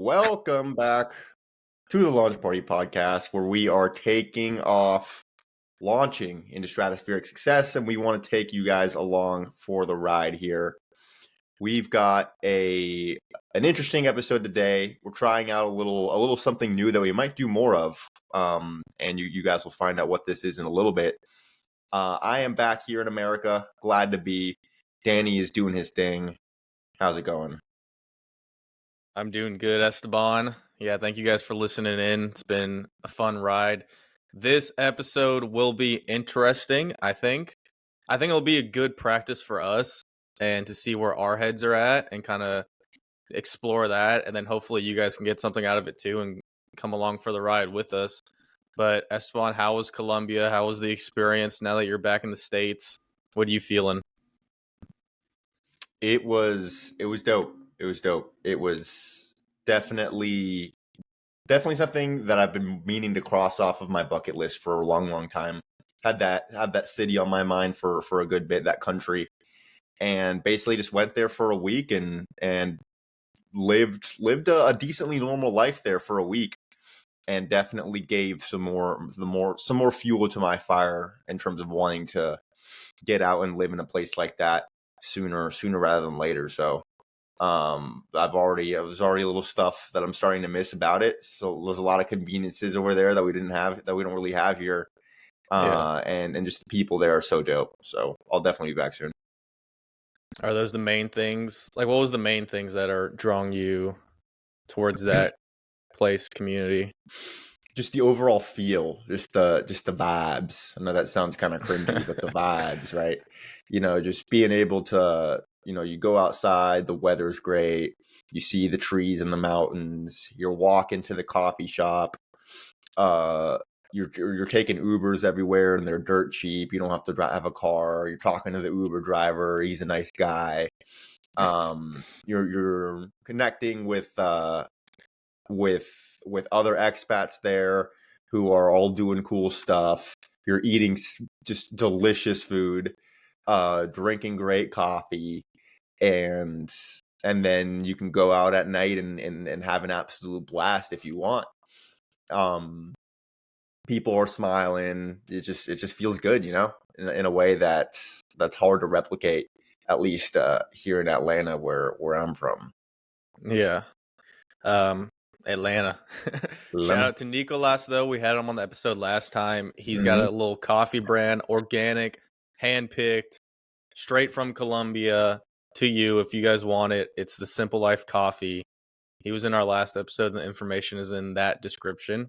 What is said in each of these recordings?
Welcome back to the Launch Party podcast, where we are taking off, launching into stratospheric success, and we want to take you guys along for the ride here. We've got an interesting episode today. We're trying out a little something new that we might do more of, and you guys will find out what this is in a little bit. I am back here in America. Glad to be. Danny is doing his thing. How's it going? I'm doing good, Esteban. Yeah, thank you guys for listening in. It's been a fun ride. This episode will be interesting, I think. I think it'll be a good practice for us and to see where our heads are at and kind of explore that. And then hopefully you guys can get something out of it too and come along for the ride with us. But Esteban, how was Colombia? How was the experience now that you're back in the States? What are you feeling? It was dope. It was dope. It was definitely something that I've been meaning to cross off of my bucket list for a long time. Had that city on my mind for a good bit, that country, and basically just went there for a week and lived a decently normal life there for a week, and definitely gave some more fuel to my fire in terms of wanting to get out and live in a place like that sooner rather than later. So there's already a little stuff that I'm starting to miss about it. So there's a lot of conveniences over there that we don't really have here. Yeah. And just the people there are so dope. So I'll definitely be back soon. Are those the main things? Like, what was the main things that are drawing you towards that place, community? Just the overall feel, just the vibes. I know that sounds kind of cringy, but the vibes, right? Just being able to, you go outside, the weather's great, you see the trees and the mountains, you're walking to the coffee shop, you're taking Ubers everywhere and they're dirt cheap. You don't have to have a car. You're talking to the Uber driver, he's a nice guy. You're connecting with other expats there who are all doing cool stuff. You're eating just delicious food, drinking great coffee, and then you can go out at night and have an absolute blast if you want. People are smiling. It just feels good, in a way that's hard to replicate, at least here in Atlanta where I'm from. Yeah. Atlanta. Shout out to Nicolas, though. We had him on the episode last time. He's got a little coffee brand, organic, hand-picked, straight from Colombia to you if you guys want it. It's the Simple Life Coffee. He was in our last episode, and the information is in that description.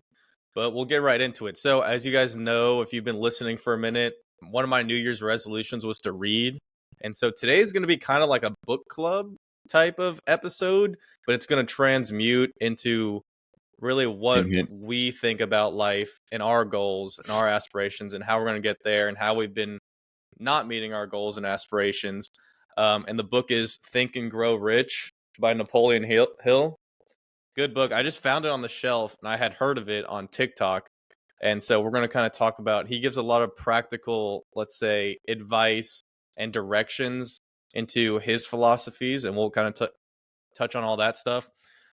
But we'll get right into it. So, as you guys know, if you've been listening for a minute, one of my New Year's resolutions was to read. And so today is going to be kind of like a book club type of episode, but it's going to transmute into really what we think about life and our goals and our aspirations and how we're going to get there and how we've been not meeting our goals and aspirations. And the book is Think and Grow Rich by Napoleon Hill. Good book. I just found it on the shelf and I had heard of it on TikTok. And so we're going to kind of talk about, he gives a lot of practical, let's say, advice and directions into his philosophies. And we'll kind of touch on all that stuff.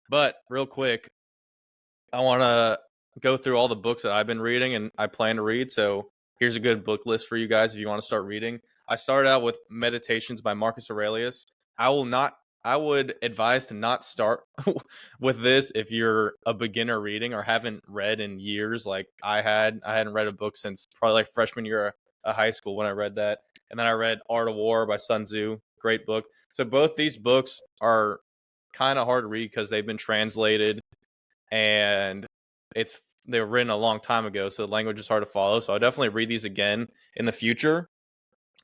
But real quick, I want to go through all the books that I've been reading and I plan to read. So here's a good book list for you guys if you want to start reading. I started out with Meditations by Marcus Aurelius. I would advise to not start with this if you're a beginner reading or haven't read in years like I had. I hadn't read a book since probably like freshman year of high school when I read that. And then I read Art of War by Sun Tzu. Great book. So both these books are kind of hard to read because they've been translated and they were written a long time ago, so the language is hard to follow. So I'll definitely read these again in the future.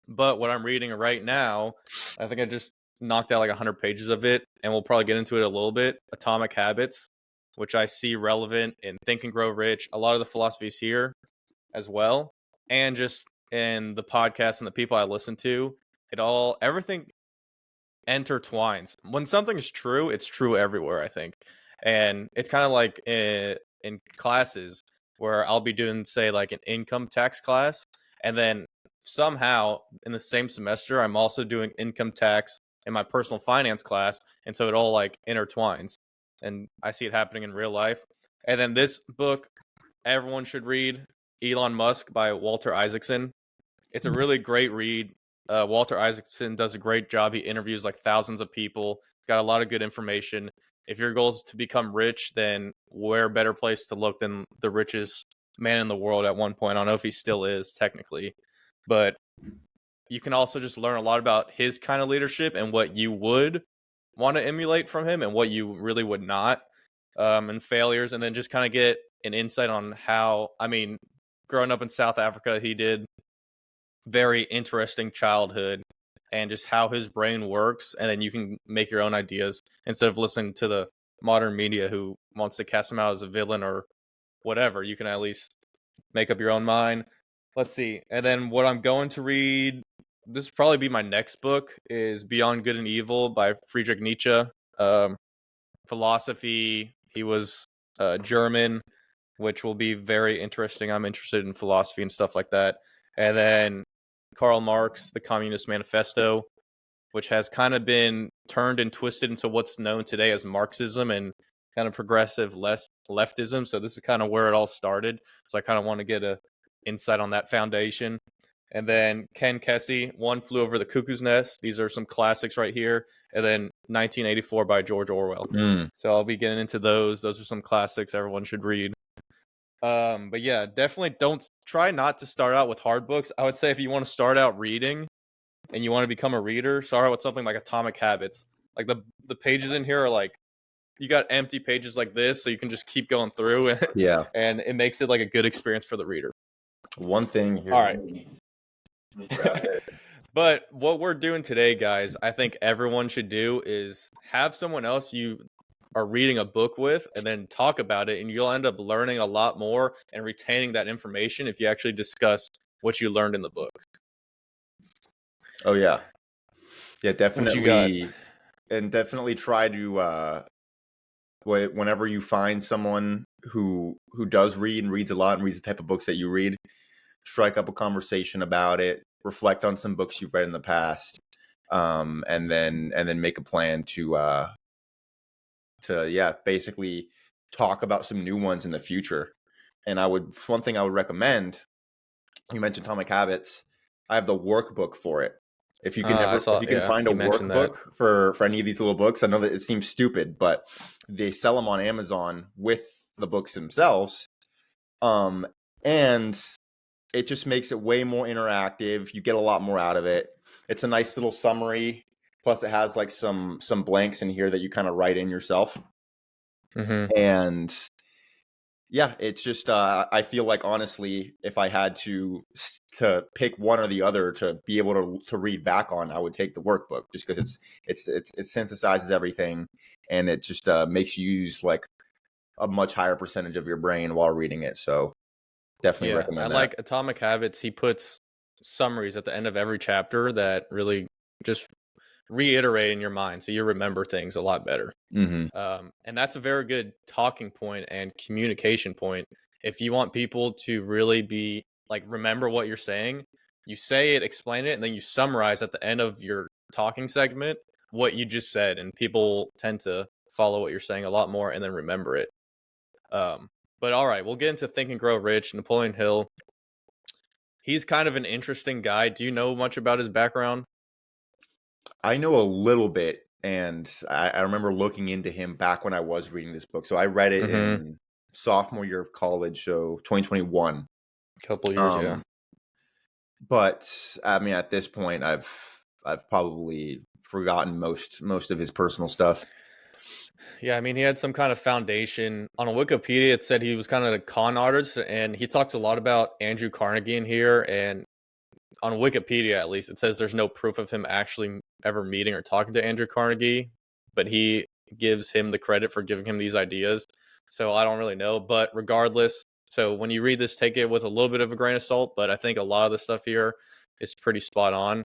But what I'm reading right now, I think I just knocked out like 100 pages of it, and we'll probably get into it a little bit. Atomic Habits, which I see relevant in Think and Grow Rich. A lot of the philosophies here as well, and just in the podcast and the people I listen to, everything intertwines. When something is true, it's true everywhere, I think. And it's kind of like in classes where I'll be doing, say, like an income tax class, and then somehow in the same semester, I'm also doing income tax in my personal finance class, and so it all like intertwines. and I see it happening in real life. And then this book, everyone should read, Elon Musk by Walter Isaacson. It's a really great read. Walter Isaacson does a great job. He interviews like thousands of people, got a lot of good information. If your goal is to become rich, then where better place to look than the richest man in the world at one point? I don't know if he still is technically, but you can also just learn a lot about his kind of leadership and what you would want to emulate from him and what you really would not, and failures, and then just kind of get an insight on how, I mean, growing up in South Africa, he did very interesting childhood and just how his brain works, and then you can make your own ideas instead of listening to the modern media who wants to cast him out as a villain or whatever. You can at least make up your own mind. Let's see. And then what I'm going to read, this will probably be my next book, is Beyond Good and Evil by Friedrich Nietzsche. Philosophy. He was German, which will be very interesting. I'm interested in philosophy and stuff like that. And then Karl Marx, The Communist Manifesto, which has kind of been turned and twisted into what's known today as Marxism and kind of progressive leftism. So this is kind of where it all started. So I kind of want to get a insight on that foundation. And then Ken Kesey, One Flew Over the Cuckoo's Nest. These are some classics right here. And then 1984 by George Orwell. So I'll be getting into those. Those are some classics everyone should read. But yeah, definitely don't try not to start out with hard books. I would say if you want to start out reading and you want to become a reader, start out with something like Atomic Habits. Like the pages in here are like, you got empty pages like this, so you can just keep going through. Yeah. And it makes it like a good experience for the reader. One thing here. All right. But what we're doing today, guys, I think everyone should do is have someone else you are reading a book with and then talk about it, and you'll end up learning a lot more and retaining that information if you actually discuss what you learned in the books. Oh yeah. Yeah, definitely. And definitely try to whenever you find someone who does read and reads a lot and reads the type of books that you read, strike up a conversation about it, reflect on some books you've read in the past, and then make a plan to basically talk about some new ones in the future. And one thing I would recommend, you mentioned Atomic Habits, I have the workbook for it. If you can find a workbook for any of these little books, I know that it seems stupid, but they sell them on Amazon with the books themselves. And it just makes it way more interactive. You get a lot more out of it. It's a nice little summary. Plus it has like some blanks in here that you kind of write in yourself. Mm-hmm. And yeah, it's just I feel like honestly, if I had to pick one or the other to be able to read back on, I would take the workbook just because it synthesizes everything, and it just makes you use like a much higher percentage of your brain while reading it. So definitely recommend that. Like Atomic Habits, he puts summaries at the end of every chapter that really just reiterate in your mind, so you remember things a lot better. Mm-hmm. And that's a very good talking point and communication point. If you want people to really be like remember what you're saying, you say it, explain it, and then you summarize at the end of your talking segment what you just said, and people tend to follow what you're saying a lot more and then remember it. But all right, we'll get into Think and Grow Rich. Napoleon Hill. He's kind of an interesting guy. Do you know much about his background? I know a little bit, and I remember looking into him back when I was reading this book. So I read it in sophomore year of college, so 2021. Couple years, yeah. But I mean, at this point, I've probably forgotten most of his personal stuff. Yeah, I mean, he had some kind of foundation. On Wikipedia, it said he was kind of a con artist, and he talks a lot about Andrew Carnegie in here. And on Wikipedia, at least, it says there's no proof of him actually ever meeting or talking to Andrew Carnegie, but he gives him the credit for giving him these ideas. So I don't really know, but regardless, so when you read this, take it with a little bit of a grain of salt, but I think a lot of the stuff here is pretty spot on.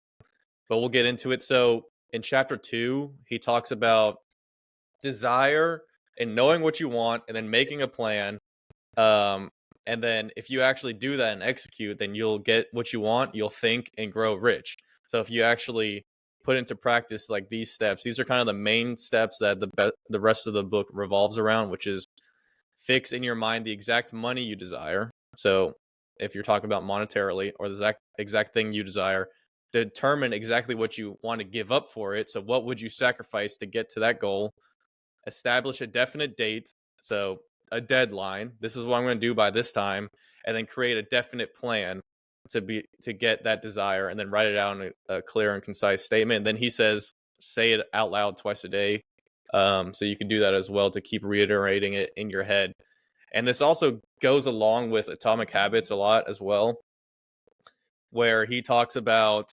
But we'll get into it. So in chapter 2, he talks about desire and knowing what you want and then making a plan. And then if you actually do that and execute, then you'll get what you want, you'll think and grow rich. So if you actually put into practice like these steps. These are kind of the main steps that the rest of the book revolves around, which is fix in your mind the exact money you desire. So if you're talking about monetarily, or the exact thing you desire, determine exactly what you want to give up for it. So what would you sacrifice to get to that goal? Establish a definite date, so a deadline. This is what I'm going to do by this time, and then create a definite plan to get that desire, and then write it out in a clear and concise statement. And then he says, say it out loud twice a day. So you can do that as well to keep reiterating it in your head. And this also goes along with Atomic Habits a lot as well, where he talks about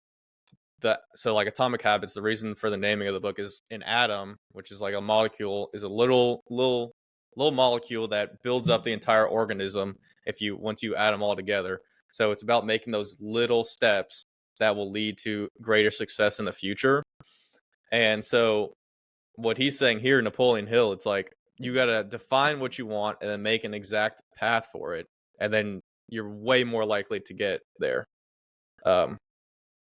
so like Atomic Habits, the reason for the naming of the book is an atom, which is like a molecule, is a little molecule that builds up the entire organism once you add them all together. So it's about making those little steps that will lead to greater success in the future. And so what he's saying here, Napoleon Hill, it's like you got to define what you want and then make an exact path for it, and then you're way more likely to get there.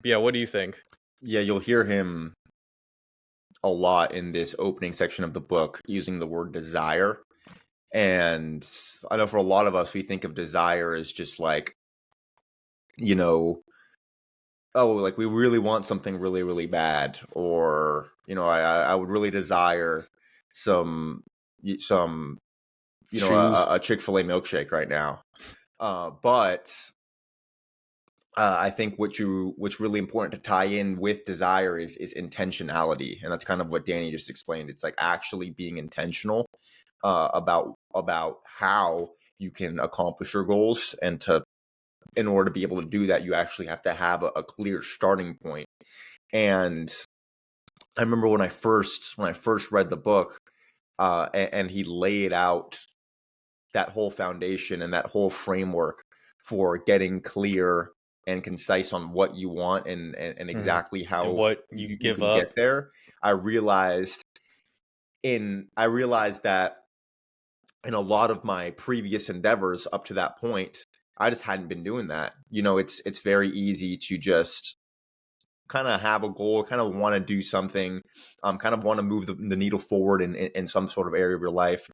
Yeah, what do you think? Yeah, you'll hear him a lot in this opening section of the book using the word desire. And I know for a lot of us, we think of desire as just like, oh, like we really want something really, really bad, or I would really desire some a Chick-fil-A milkshake right now. But I think what's really important to tie in with desire is intentionality, and that's kind of what Danny just explained. It's like actually being intentional about how you can accomplish your goals, and in order to be able to do that, you actually have to have a clear starting point. And I remember when I first read the book, and he laid out that whole foundation and that whole framework for getting clear and concise on what you want and exactly how and what you give can up. get there. I realized that in a lot of my previous endeavors up to that point, I just hadn't been doing that. It's very easy to just kind of have a goal, kind of want to do something, kind of want to move the needle forward in some sort of area of your life,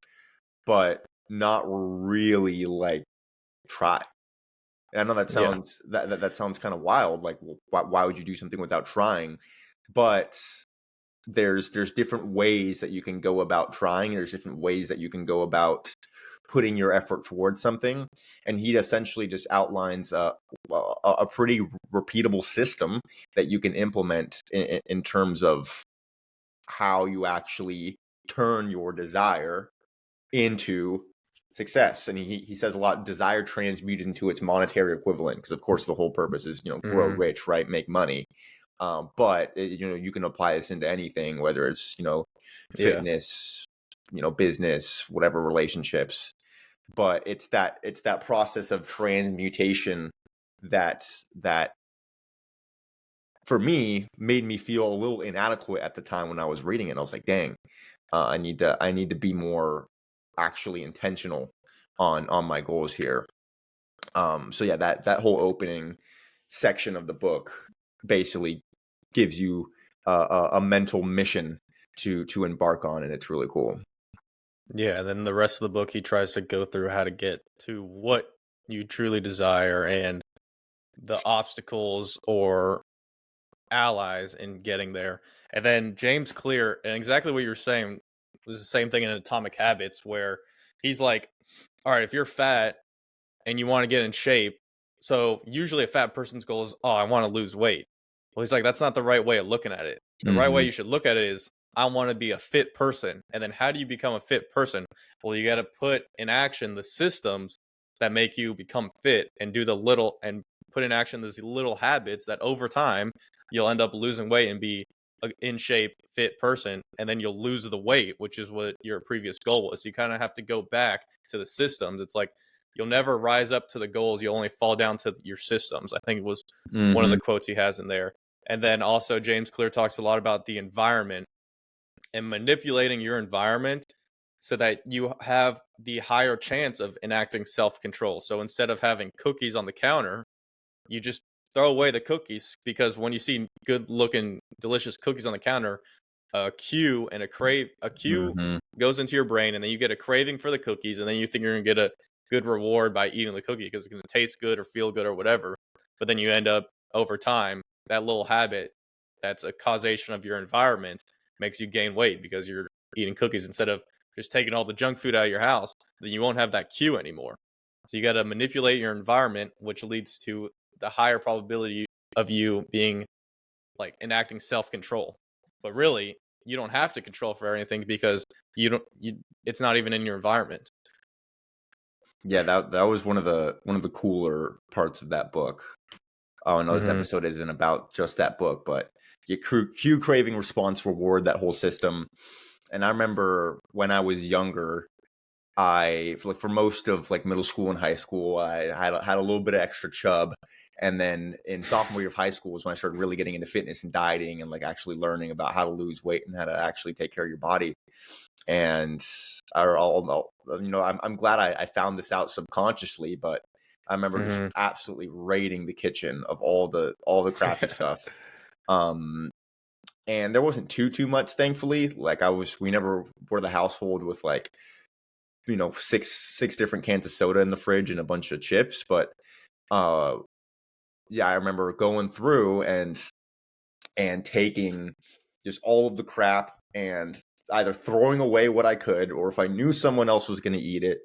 but not really like try. And I know that sounds that sounds kind of wild. Like, why would you do something without trying? But there's different ways that you can go about trying. There's different ways that you can go about putting your effort towards something. And he essentially just outlines a pretty repeatable system that you can implement in terms of how you actually turn your desire into success. And he says a lot, desire transmuted into its monetary equivalent, because of course the whole purpose is grow rich, right, make money. But you can apply this into anything, whether it's fitness, business, whatever, relationships. But it's that process of transmutation that for me made me feel a little inadequate at the time when I was reading it. I was like, dang, I need to be more actually intentional on my goals here. So yeah, that whole opening section of the book basically gives you a mental mission to embark on, and it's really cool. Yeah, then the rest of the book, he tries to go through how to get to what you truly desire and the obstacles or allies in getting there. And then James Clear, and exactly what you were saying was the same thing in Atomic Habits, where he's like, all right, if you're fat and you want to get in shape, so usually a fat person's goal is, oh, I want to lose weight. Well, he's like, that's not the right way of looking at it. The right way you should look at it is, I want to be a fit person. And then how do you become a fit person? Well, you got to put in action the systems that make you become fit, and put in action these little habits that over time you'll end up losing weight and be a in shape, fit person. And then you'll lose the weight, which is what your previous goal was. You kind of have to go back to the systems. It's like, you'll never rise up to the goals. You'll only fall down to your systems. I think it was one of the quotes he has in there. And then also James Clear talks a lot about the environment and manipulating your environment so that you have the higher chance of enacting self-control. So instead of having cookies on the counter, you just throw away the cookies, because when you see good looking, delicious cookies on the counter, a cue Mm-hmm. goes into your brain, and then you get a craving for the cookies, and then you think you're gonna get a good reward by eating the cookie because it's gonna taste good or feel good or whatever. But then you end up, over time, that little habit that's a causation of your environment makes you gain weight because you're eating cookies instead of just taking all the junk food out of your house. Then you won't have that cue anymore. So you got to manipulate your environment, which leads to the higher probability of you being like enacting self-control. But really, you don't have to control for anything because it's not even in your environment. Yeah, that was one of the cooler parts of that book. Oh, no, this episode isn't about just that book, but cue, craving, response, reward, that whole system. And I remember when I was younger, for most of like middle school and high school, I had a little bit of extra chub. And then in sophomore year of high school was when I started really getting into fitness and dieting and like actually learning about how to lose weight and how to actually take care of your body. And I'm glad I found this out subconsciously, but I remember just absolutely raiding the kitchen of all the crappy stuff. And there wasn't too much, thankfully. Like we never were the household with like, six different cans of soda in the fridge and a bunch of chips. But yeah, I remember going through and taking just all of the crap and either throwing away what I could, or if I knew someone else was going to eat it,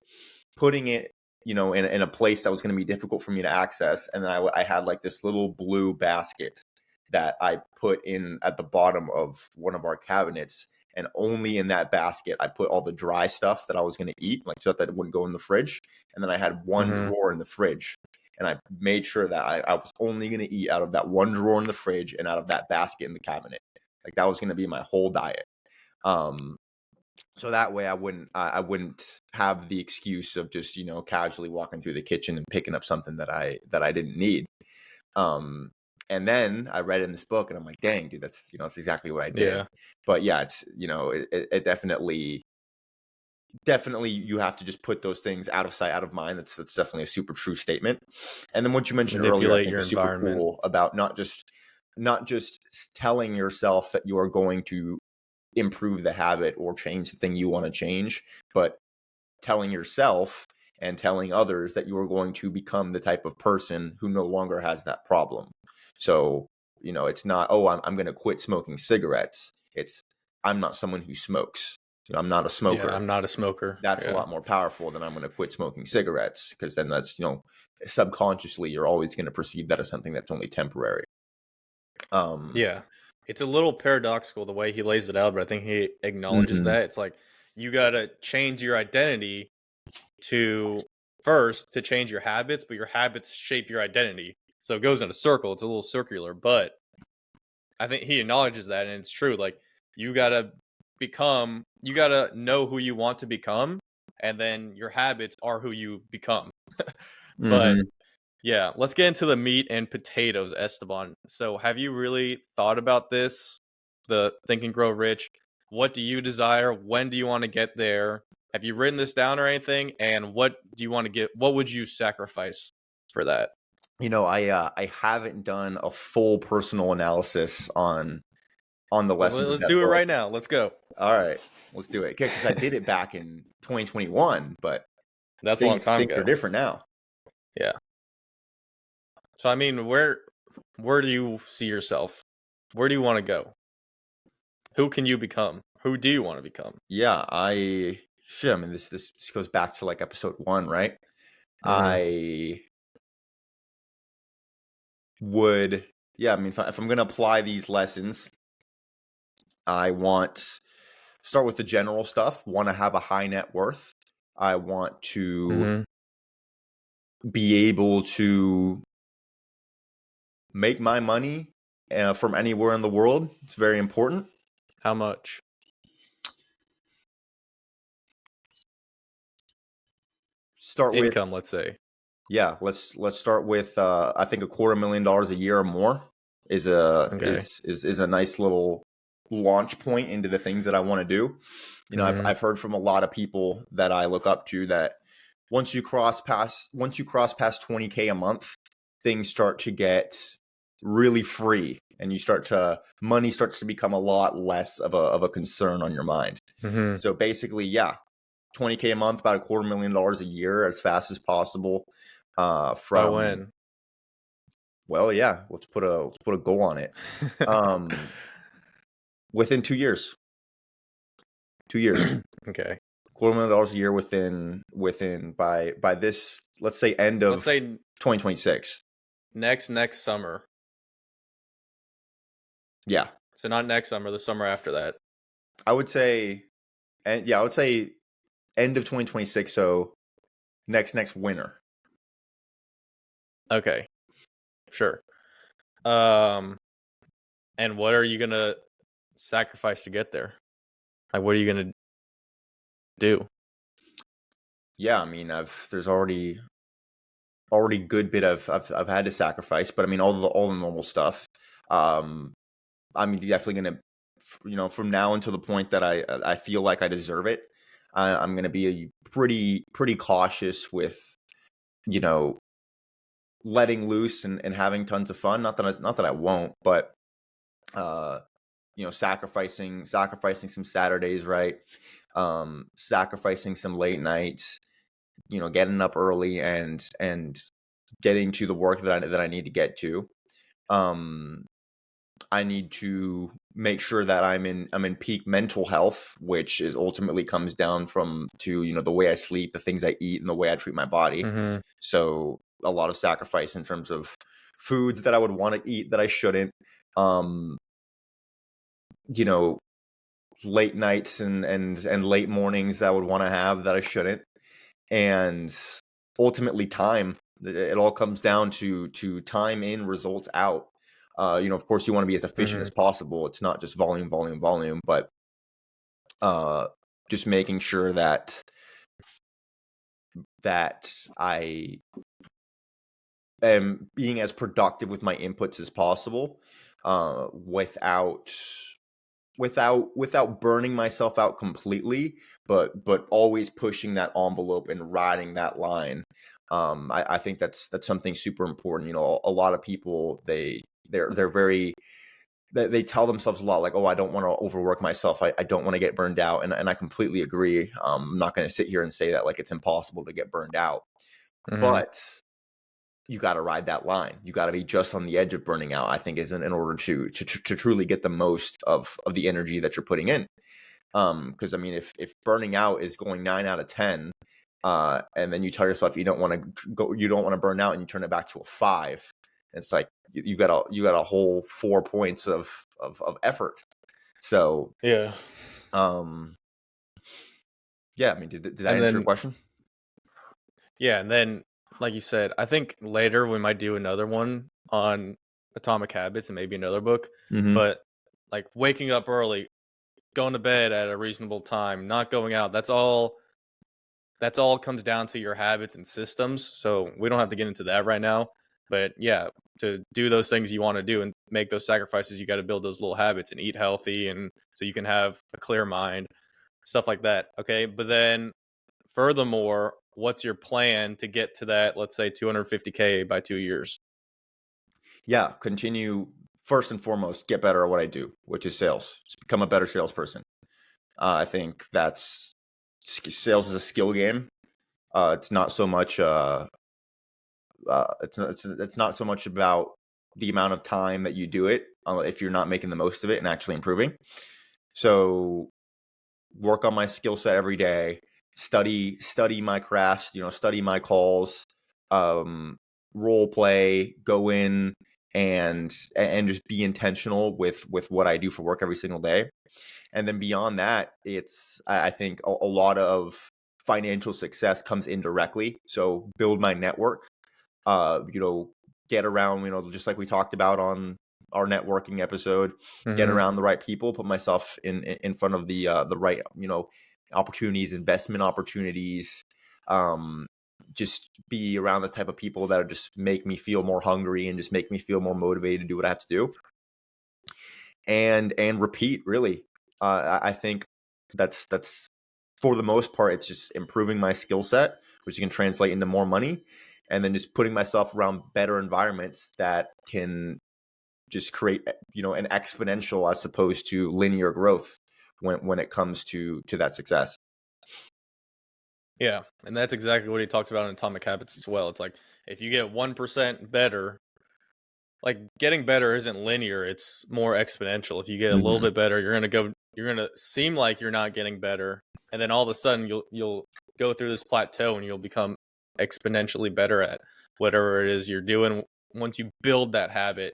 putting it, in a place that was going to be difficult for me to access. And then I had like this little blue basket that I put in at the bottom of one of our cabinets. And only in that basket, I put all the dry stuff that I was going to eat, like stuff that wouldn't go in the fridge. And then I had one drawer in the fridge. And I made sure that I was only going to eat out of that one drawer in the fridge and out of that basket in the cabinet. Like that was going to be my whole diet. So that way I wouldn't have the excuse of just, casually walking through the kitchen and picking up something that I didn't need. And then I read in this book and I'm like, dang, dude, that's exactly what I did. Yeah. But yeah, it's, it definitely you have to just put those things out of sight, out of mind. That's definitely a super true statement. And then what you mentioned earlier, I think is super cool about not just telling yourself that you are going to improve the habit or change the thing you want to change, but telling yourself and telling others that you are going to become the type of person who no longer has that problem. So, it's not, oh, I'm going to quit smoking cigarettes. It's, I'm not someone who smokes. I'm not a smoker. Yeah, I'm not a smoker. That's a lot more powerful than I'm going to quit smoking cigarettes, because then that's, subconsciously you're always going to perceive that as something that's only temporary. Yeah. It's a little paradoxical the way he lays it out, but I think he acknowledges that. It's like you got to change your identity to change your habits, but your habits shape your identity. So it goes in a circle. It's a little circular, but I think he acknowledges that, and it's true. Like you got to know who you want to become, and then your habits are who you become. But yeah, let's get into the meat and potatoes, Esteban. So have you really thought about this? The Think and Grow Rich. What do you desire? When do you want to get there? Have you written this down or anything? And what do you want to get? What would you sacrifice for that? I haven't done a full personal analysis on the lessons. Let's do it right now. Let's go. All right, let's do it. Because I did it back in 2021, but that's a long time ago. Things are different now. Yeah. So I mean, where do you see yourself? Where do you want to go? Who can you become? Who do you want to become? Yeah, I mean, this goes back to like episode 1, right? I would, I mean, if I'm going to apply these lessons, I want start with the general stuff. Want to have a high net worth. I want to be able to make my money from anywhere in the world. It's very important. How much? Start with income, let's say. Yeah, let's start with I think $250,000 a year or more is a nice little launch point into the things that I want to do. I've heard from a lot of people that I look up to that once you cross past 20K a month, things start to get really free, and money starts to become a lot less of a concern on your mind. Mm-hmm. So basically, yeah, $20K a month, about $250,000 a year, as fast as possible. By From when? Well, yeah, let's put a goal on it. Within 2 years. 2 years. Okay. $250,000 a year within by this, let's say, end of Let's say 2026. next summer. Yeah, So not next summer, the summer after that. I would say, and yeah, I would say end of 2026. So next winter. Okay. Sure. And what are you gonna sacrifice to get there? Like, what are you gonna do? Yeah, I mean, there's already good bit I've had to sacrifice, but I mean all the normal stuff. I'm definitely gonna, from now until the point that I feel like I deserve it. I'm gonna be pretty cautious with, you know, letting loose and having tons of fun. Not that I won't, but uh, sacrificing some Saturdays, right? Sacrificing some late nights, getting up early and getting to the work that I need to get to. Um, I need to make sure that I'm in peak mental health, which is ultimately comes down from to, the way I sleep, the things I eat, and the way I treat my body. Mm-hmm. So a lot of sacrifice in terms of foods that I would want to eat that I shouldn't. Um, you know, late nights and late mornings that I would want to have that I shouldn't. And ultimately time. It all comes down to time in, results out. Of course you want to be as efficient Mm-hmm. as possible. It's not just volume, but just making sure that I am being as productive with my inputs as possible, without burning myself out completely, but always pushing that envelope and riding that line. I think that's something super important. A lot of people, they're very, they tell themselves a lot, like, oh, I don't want to overwork myself. I don't want to get burned out. And I completely agree. I'm not going to sit here and say that like it's impossible to get burned out, Mm-hmm. but you got to ride that line. You got to be just on the edge of burning out, I think, is in order to truly get the most of the energy that you're putting in. Because I mean, if burning out is going 9 out of 10, and then you tell yourself you don't want to burn out, and you turn it back to a 5, it's like you got a whole 4 points of effort. So Yeah. yeah, I mean, did that And answer your then question? yeah, and then like you said, I think later we might do another one on Atomic Habits and maybe another book. Mm-hmm. But like waking up early, going to bed at a reasonable time, not going out, that's all comes down to your habits and systems. So we don't have to get into that right now. But yeah, to do those things you want to do and make those sacrifices, you got to build those little habits and eat healthy, and so you can have a clear mind, stuff like that. Okay. But then furthermore, what's your plan to get to that, let's say 250K by 2 years? Yeah, continue. First and foremost, get better at what I do, which is sales. Just become a better salesperson. I think sales is a skill game. It's not so much. It's not so much about the amount of time that you do it, if you're not making the most of it and actually improving. So work on my skill set every day. Study my crafts. Study my calls. Role play. Go in and just be intentional with what I do for work every single day. And then beyond that, I think a lot of financial success comes indirectly. So build my network, get around, just like we talked about on our networking episode, get Mm-hmm. around the right people, put myself in front of the right, opportunities, investment opportunities, just be around the type of people that just make me feel more hungry and just make me feel more motivated to do what I have to do, and repeat, really. I think that's for the most part, it's just improving my skill set, which you can translate into more money, and then just putting myself around better environments that can just create, an exponential as opposed to linear growth when it comes to that success. Yeah, and that's exactly what he talks about in Atomic Habits as well. It's like if you get 1% better, like getting better isn't linear, it's more exponential. If you get a little bit better, you're gonna seem like you're not getting better, and then all of a sudden you'll go through this plateau and you'll become exponentially better at whatever it is you're doing once you build that habit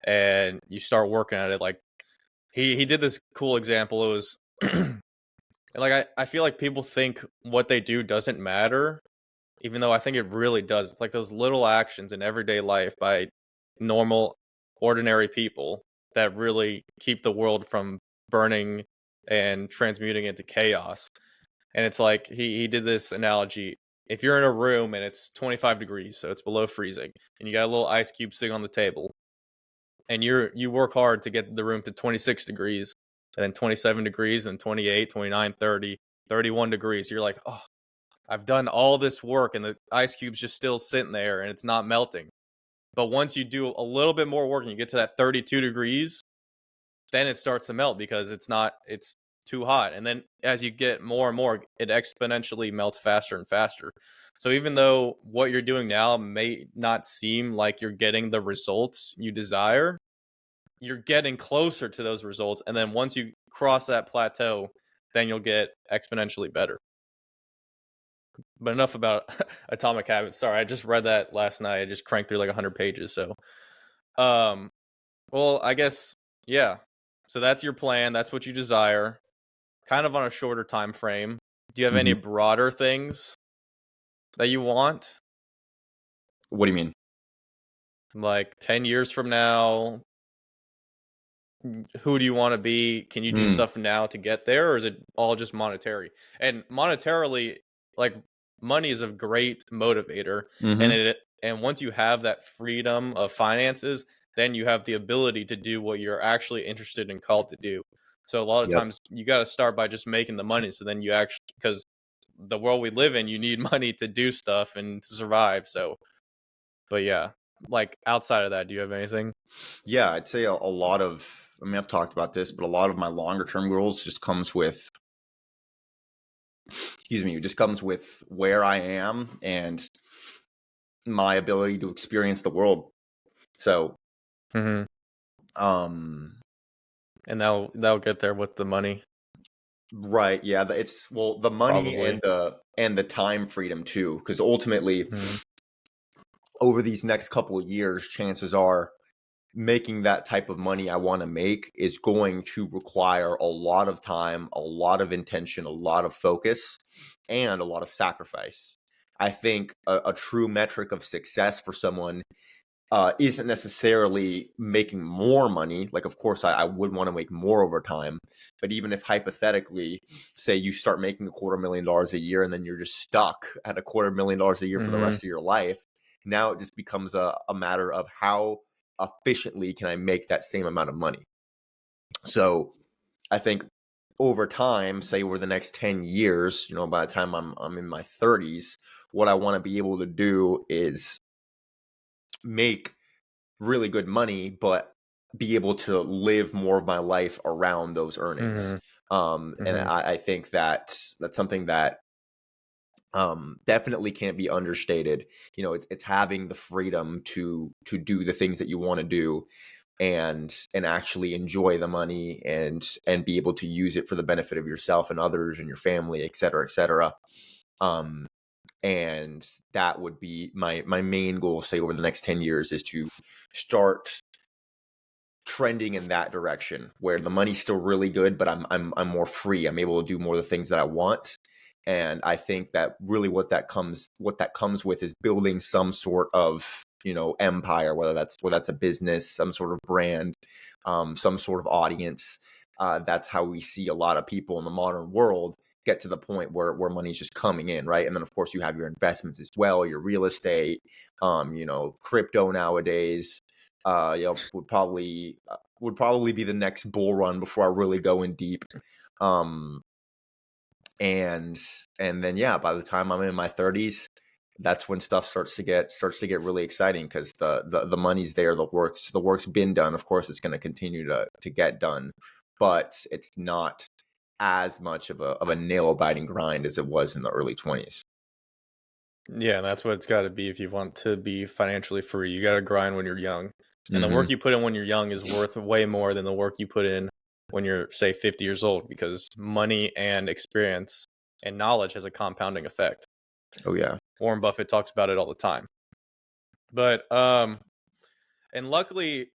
and you start working at it. Like he did this cool example. It was like I feel like people think what they do doesn't matter, even though I think it really does. It's like those little actions in everyday life by normal, ordinary people that really keep the world from burning and transmuting into chaos. And it's like he did this analogy. If you're in a room and it's 25 degrees, so it's below freezing, and you got a little ice cube sitting on the table, and you work hard to get the room to 26 degrees, and then 27 degrees, and 28, 29, 30, 31 degrees, you're like, oh, I've done all this work and the ice cube's just still sitting there and it's not melting. But once you do a little bit more work and you get to that 32 degrees, then it starts to melt because it's too hot. And then as you get more and more, it exponentially melts faster and faster. So even though what you're doing now may not seem like you're getting the results you desire, you're getting closer to those results. And then once you cross that plateau, then you'll get exponentially better. But enough about Atomic Habits. Sorry, I just read that last night. I just cranked through like 100 pages. So, well, I guess, yeah. So that's your plan. That's what you desire. Kind of on a shorter time frame. Do you have any broader things that you want? What do you mean? Like 10 years from now, who do you want to be? Can you do stuff now to get there, or is it all just monetary? And monetarily, like money is a great motivator, and once you have that freedom of finances, then you have the ability to do what you're actually interested and called to do. So a lot of times you got to start by just making the money. So then you actually, because the world we live in, you need money to do stuff and to survive. So, but yeah, like outside of that, do you have anything? Yeah, I'd say a lot of, I mean, I've talked about this, but a lot of my longer term goals just comes with, it just comes with where I am and my ability to experience the world. So, And that'll get there with the money. Right. Yeah. It's the money Probably. and the time freedom too, because ultimately over these next couple of years, chances are making that type of money I want to make is going to require a lot of time, a lot of intention, a lot of focus, and a lot of sacrifice. I think a true metric of success for someone isn't necessarily making more money. Like, of course, I would want to make more over time. But even if hypothetically, say you start making $250,000 a year and then you're just stuck at $250,000 a year for the rest of your life, now it just becomes a matter of how efficiently can I make that same amount of money. So I think over time, say over the next 10 years, by the time I'm in my 30s, what I want to be able to do is make really good money, but be able to live more of my life around those earnings. And I think that's something that definitely can't be understated. It's having the freedom to do the things that you want to do and actually enjoy the money and be able to use it for the benefit of yourself and others and your family, et cetera, et cetera. And that would be my main goal, say over the next 10 years, is to start trending in that direction where the money's still really good, but I'm more free. I'm able to do more of the things that I want. And I think that really what that comes with is building some sort of, empire, whether that's a business, some sort of brand, some sort of audience. That's how we see a lot of people in the modern world get to the point where money's just coming in, right? And then of course you have your investments as well, your real estate, crypto nowadays. Would probably be the next bull run before I really go in deep. And then by the time I'm in my 30s, that's when stuff starts to get really exciting, because the money's there, the work's been done. Of course, it's going to continue to get done, but it's not as much of a nail biting grind as it was in the early 20s. Yeah, that's what it's got to be if you want to be financially free. You got to grind when you're young. And the work you put in when you're young is worth way more than the work you put in when you're, say, 50 years old, because money and experience and knowledge has a compounding effect. Oh, yeah. Warren Buffett talks about it all the time. But, and luckily,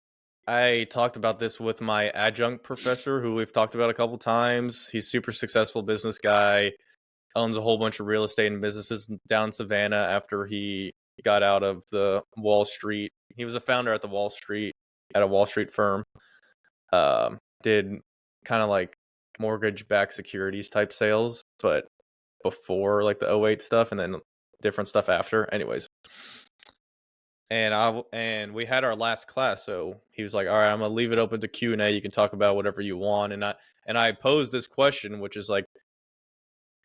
I talked about this with my adjunct professor, who we've talked about a couple times. He's super successful business guy, owns a whole bunch of real estate and businesses down in Savannah after he got out of the Wall Street. He was a founder at a Wall Street firm. Did kind of like mortgage-backed securities type sales, but before like the '08 stuff, and then different stuff after. Anyways, and we had our last class, so he was like, "All right, I'm gonna leave it open to Q&A. You can talk about whatever you want." And I posed this question, which is like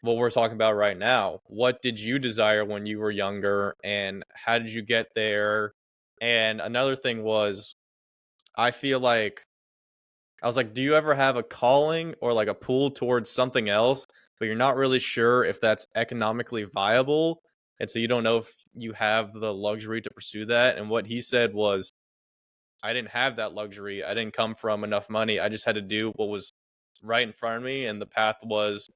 what we're talking about right now. What did you desire when you were younger, and how did you get there? And another thing was, I feel like I was like, do you ever have a calling or like a pull towards something else, but you're not really sure if that's economically viable? And so you don't know if you have the luxury to pursue that. And what he said was, I didn't have that luxury. I didn't come from enough money. I just had to do what was right in front of me. And the path was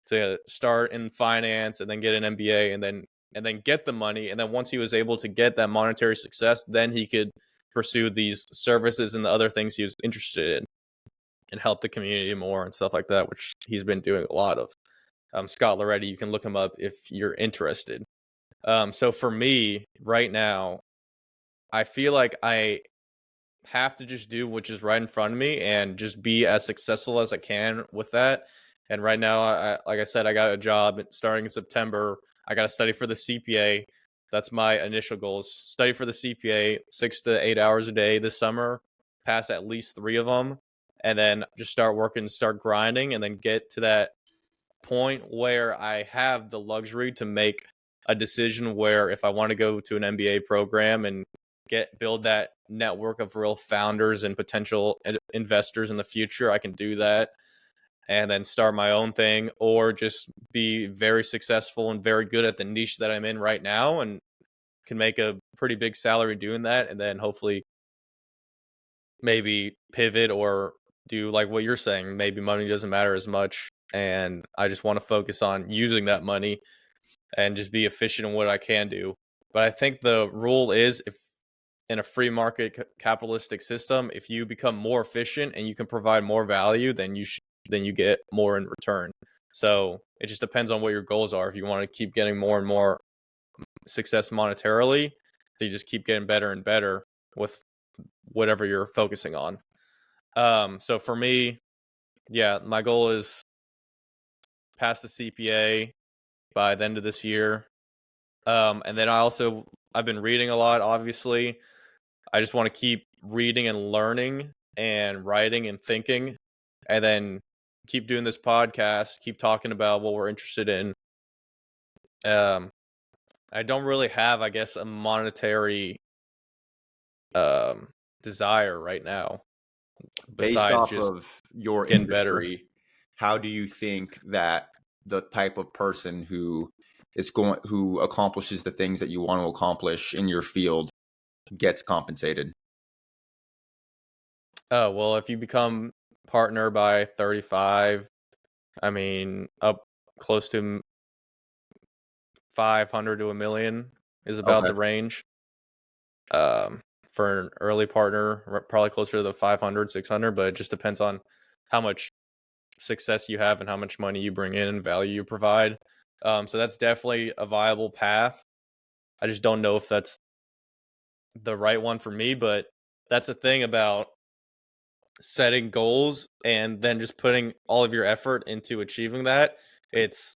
to start in finance and then get an MBA and then get the money. And then once he was able to get that monetary success, then he could pursue these services and the other things he was interested in and help the community more and stuff like that, which he's been doing a lot of. Scott Loretti, you can look him up if you're interested. So for me right now, I feel like I have to just do which is right in front of me and just be as successful as I can with that. And right now, like I said, I got a job starting in September. I got to study for the CPA. That's my initial goals. Study for the CPA 6 to 8 hours a day this summer, pass at least 3 of them, and then just start working, start grinding, and then get to that point where I have the luxury to make a decision where if I want to go to an MBA program and build that network of real founders and potential investors in the future, I can do that and then start my own thing, or just be very successful and very good at the niche that I'm in right now and can make a pretty big salary doing that, and then hopefully maybe pivot or do like what you're saying. Maybe money doesn't matter as much, and I just want to focus on using that money and just be efficient in what I can do. But I think the rule is, if in a free market capitalistic system, if you become more efficient and you can provide more value, then you get more in return. So it just depends on what your goals are. If you want to keep getting more and more success monetarily, then you just keep getting better and better with whatever you're focusing on. So for me, yeah, my goal is pass the CPA by the end of this year. And then I've been reading a lot, obviously. I just want to keep reading and learning and writing and thinking, and then keep doing this podcast, keep talking about what we're interested in. I don't really have, I guess, a monetary desire right now, Based besides off just of your getting better. industry, how do you think that the type of person who accomplishes the things that you want to accomplish in your field gets compensated? Oh, well, if you become partner by 35, I mean, up close to 500 to $1 million is about Okay. the range. For an early partner, probably closer to the 500, 600, but it just depends on how much success you have and how much money you bring in and value you provide. So that's definitely a viable path. I just don't know if that's the right one for me, but that's the thing about setting goals and then just putting all of your effort into achieving that. It's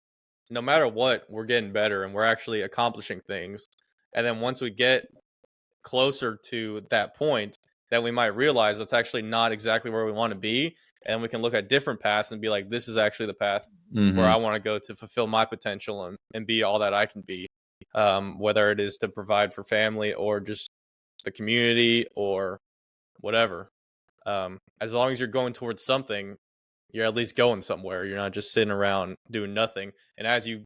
no matter what, we're getting better and we're actually accomplishing things. And then once we get closer to that point, then we might realize that's actually not exactly where we want to be. And we can look at different paths and be like, this is actually the path where I want to go to fulfill my potential and be all that I can be. whether it is to provide for family or just the community or whatever. As long as you're going towards something, you're at least going somewhere. You're not just sitting around doing nothing. And as you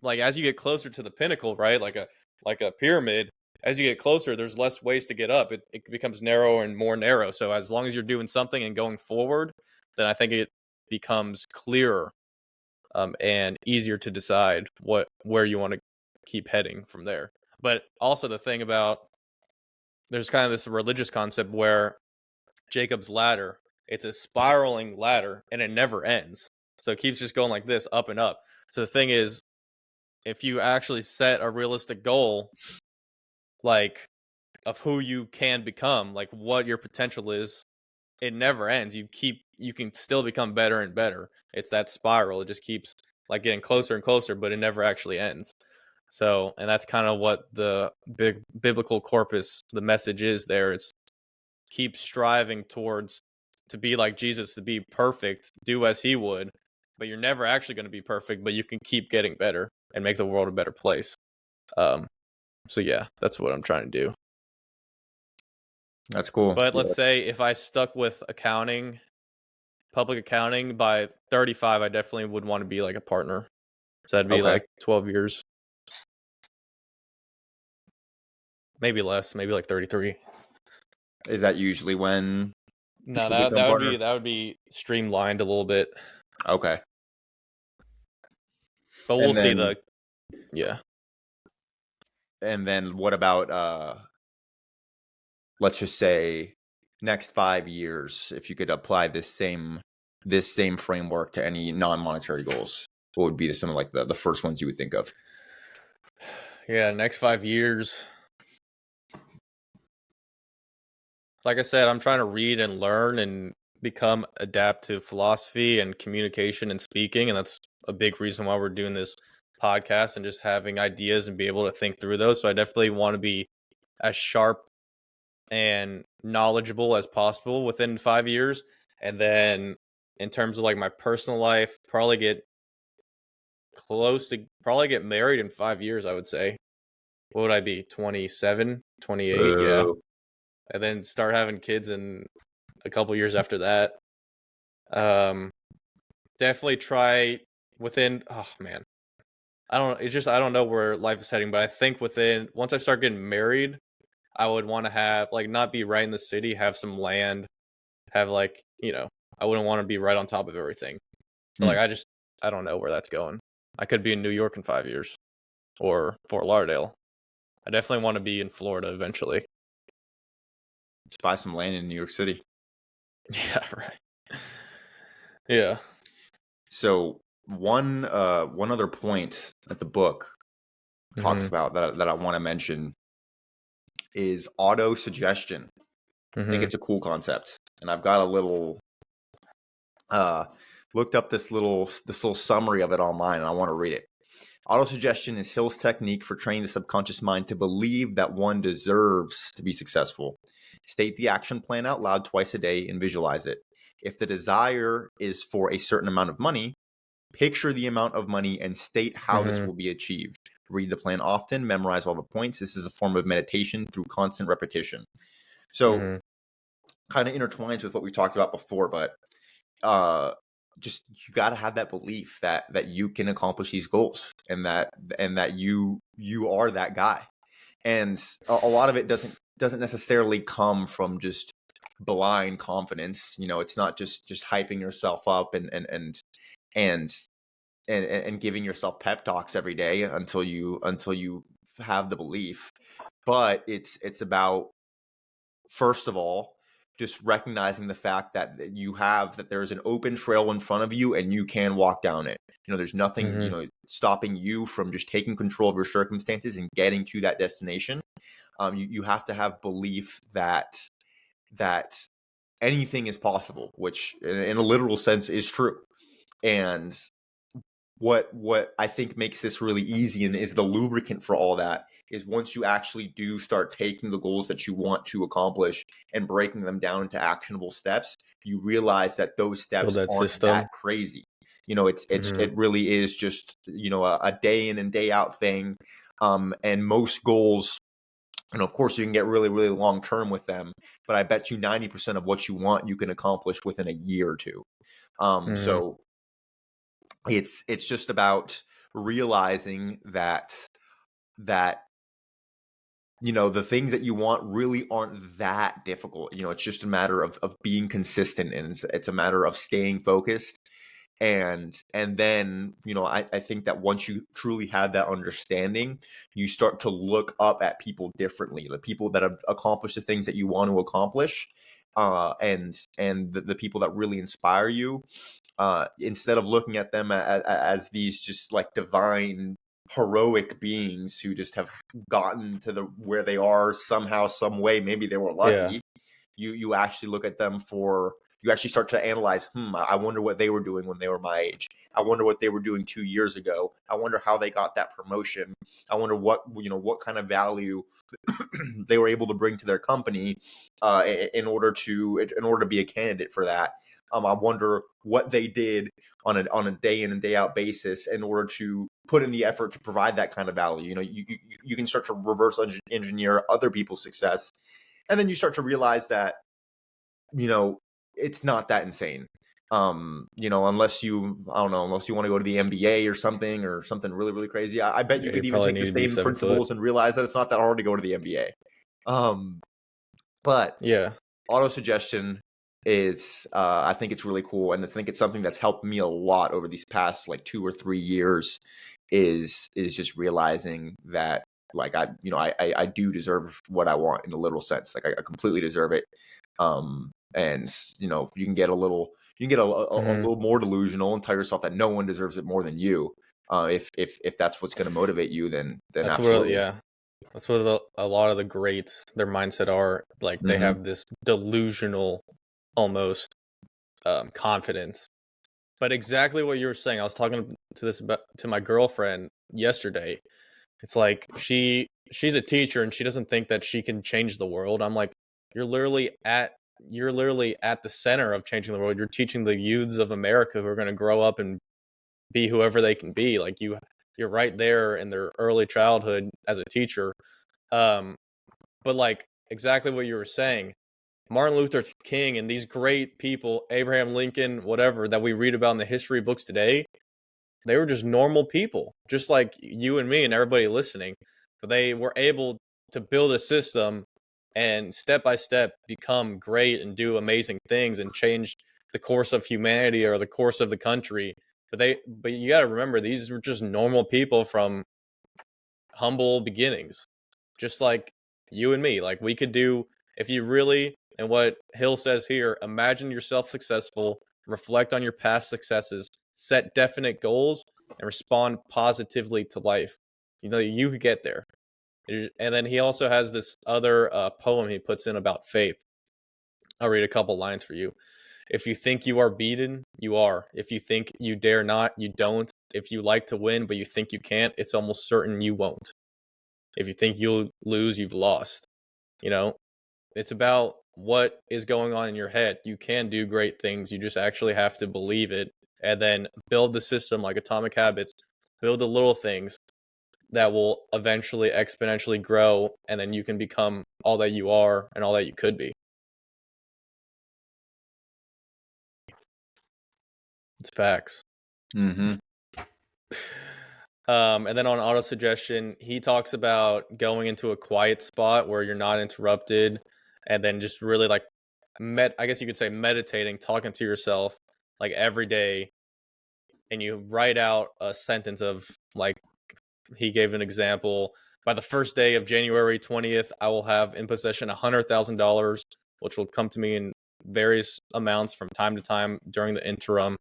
get closer to the pinnacle, right? Like a pyramid, as you get closer, there's less ways to get up. It becomes narrower and more narrow. So as long as you're doing something and going forward, then I think it becomes clearer, and easier to decide where you want to keep heading from there. But also the thing about, there's kind of this religious concept where Jacob's ladder, it's a spiraling ladder and it never ends. So it keeps just going like this, up and up. So the thing is, if you actually set a realistic goal, like of who you can become, like what your potential is, it never ends. You can still become better and better. It's that spiral. It just keeps like getting closer and closer, but it never actually ends. So, and that's kind of what the big biblical corpus, the message is there. It's keep striving towards to be like Jesus, to be perfect, do as he would, but you're never actually going to be perfect, but you can keep getting better and make the world a better place. So yeah, that's what I'm trying to do. That's cool. But let's say if I stuck with accounting, public accounting, by 35, I definitely would want to be like a partner. So that'd be like 12 years. Maybe less, maybe like 33. Is that usually when? No, that would be streamlined a little bit. Okay. But we'll see yeah. And then what about let's just say next 5 years, if you could apply this same framework to any non-monetary goals, what would be some of like the first ones you would think of? Yeah, next 5 years. Like I said, I'm trying to read and learn and become adapt to philosophy and communication and speaking, and that's a big reason why we're doing this podcast and just having ideas and be able to think through those. So I definitely want to be as sharp and knowledgeable as possible within 5 years. And then in terms of like my personal life, probably get married in 5 years, I would say. What would I be? 27, 28? Yeah. And then start having kids in a couple years after that. Definitely try within, oh man, I don't know where life is heading, but I think once I start getting married, I would want to have, like, not be right in the city, have some land, have like, I wouldn't want to be right on top of everything. But like, I don't know where that's going. I could be in New York in 5 years or Fort Lauderdale. I definitely want to be in Florida eventually. Just buy some land in New York City. Yeah, right. Yeah. So one other point that the book talks about that I want to mention is auto suggestion. I think it's a cool concept, and I've got a little looked up this little summary of it online, and I want to read it. Autosuggestion is Hill's technique for training the subconscious mind to believe that one deserves to be successful. State the action plan out loud twice a day and visualize it. If the desire is for a certain amount of money, picture the amount of money and state how this will be achieved. Read the plan often, memorize all the points. This is a form of meditation through constant repetition. So kind of intertwines with what we talked about before, but just you got to have that belief that you can accomplish these goals and that you are that guy. And a lot of it doesn't necessarily come from just blind confidence. It's not just hyping yourself up and giving yourself pep talks every day until you have the belief. But it's about, first of all, just recognizing the fact that there's an open trail in front of you and you can walk down it. There's nothing, stopping you from just taking control of your circumstances and getting to that destination. You have to have belief that anything is possible, which in a literal sense is true. And what I think makes this really easy and is the lubricant for all that is once you actually do start taking the goals that you want to accomplish and breaking them down into actionable steps, you realize that those steps aren't that crazy. It really is just, a day in and day out thing. And most goals, and of course you can get really, really long term with them, but I bet you 90% of what you want you can accomplish within a year or two. So it's just about realizing that the things that you want really aren't that difficult. It's just a matter of being consistent, and it's a matter of staying focused. And then I think that once you truly have that understanding, you start to look up at people differently, the people that have accomplished the things that you want to accomplish, and the people that really inspire you, instead of looking at them as these just like divine heroic beings who just have gotten to where they are somehow, some way. Maybe they were lucky. You actually look at them you actually start to analyze, I wonder what they were doing when they were my age. I wonder what they were doing 2 years ago. I wonder how they got that promotion. I wonder what kind of value they were able to bring to their company, in order to be a candidate for that. I wonder what they did on a day in and day out basis in order to put in the effort to provide that kind of value. You can start to reverse engineer other people's success, and then you start to realize that it's not that insane. Unless you want to go to the NBA or something really, really crazy. I bet you could even take the same principles and realize that it's not that hard to go to the NBA. But auto suggestion is, I think it's really cool, and I think it's something that's helped me a lot over these past like 2 or 3 years. Is just realizing that like I do deserve what I want in a literal sense. Like I completely deserve it. And you can get a little more delusional and tell yourself that no one deserves it more than you. If that's what's going to motivate you, then that's absolutely. That's what a lot of the greats, their mindset are like. They have this delusional, almost confidence. But exactly what you were saying, I was talking to my girlfriend yesterday. It's like she's a teacher and she doesn't think that she can change the world. I'm like, you're literally at the center of changing the world. You're teaching the youths of America who are going to grow up and be whoever they can be. Like you're right there in their early childhood as a teacher. But like exactly what you were saying, Martin Luther King and these great people, Abraham Lincoln, whatever, that we read about in the history books today, they were just normal people, just like you and me and everybody listening. But they were able to build a system and step by step become great and do amazing things and change the course of humanity or the course of the country. But you got to remember, these were just normal people from humble beginnings, just like you and me. Like we could do, if you really, and what Hill says here, imagine yourself successful, reflect on your past successes, set definite goals, and respond positively to life. You could get there. And then he also has this other poem he puts in about faith. I'll read a couple lines for you. If you think you are beaten, you are. If you think you dare not, you don't. If you like to win, but you think you can't, it's almost certain you won't. If you think you'll lose, you've lost. It's about what is going on in your head. You can do great things. You just actually have to believe it and then build the system like Atomic Habits. Build the little things that will eventually exponentially grow, and then you can become all that you are and all that you could be. It's facts. Mm-hmm. And then on auto suggestion, he talks about going into a quiet spot where you're not interrupted, and then just really like I guess you could say meditating, talking to yourself like every day, and you write out a sentence of like, he gave an example. By the first day of January 20th, I will have in possession $100,000, which will come to me in various amounts from time to time during the interim.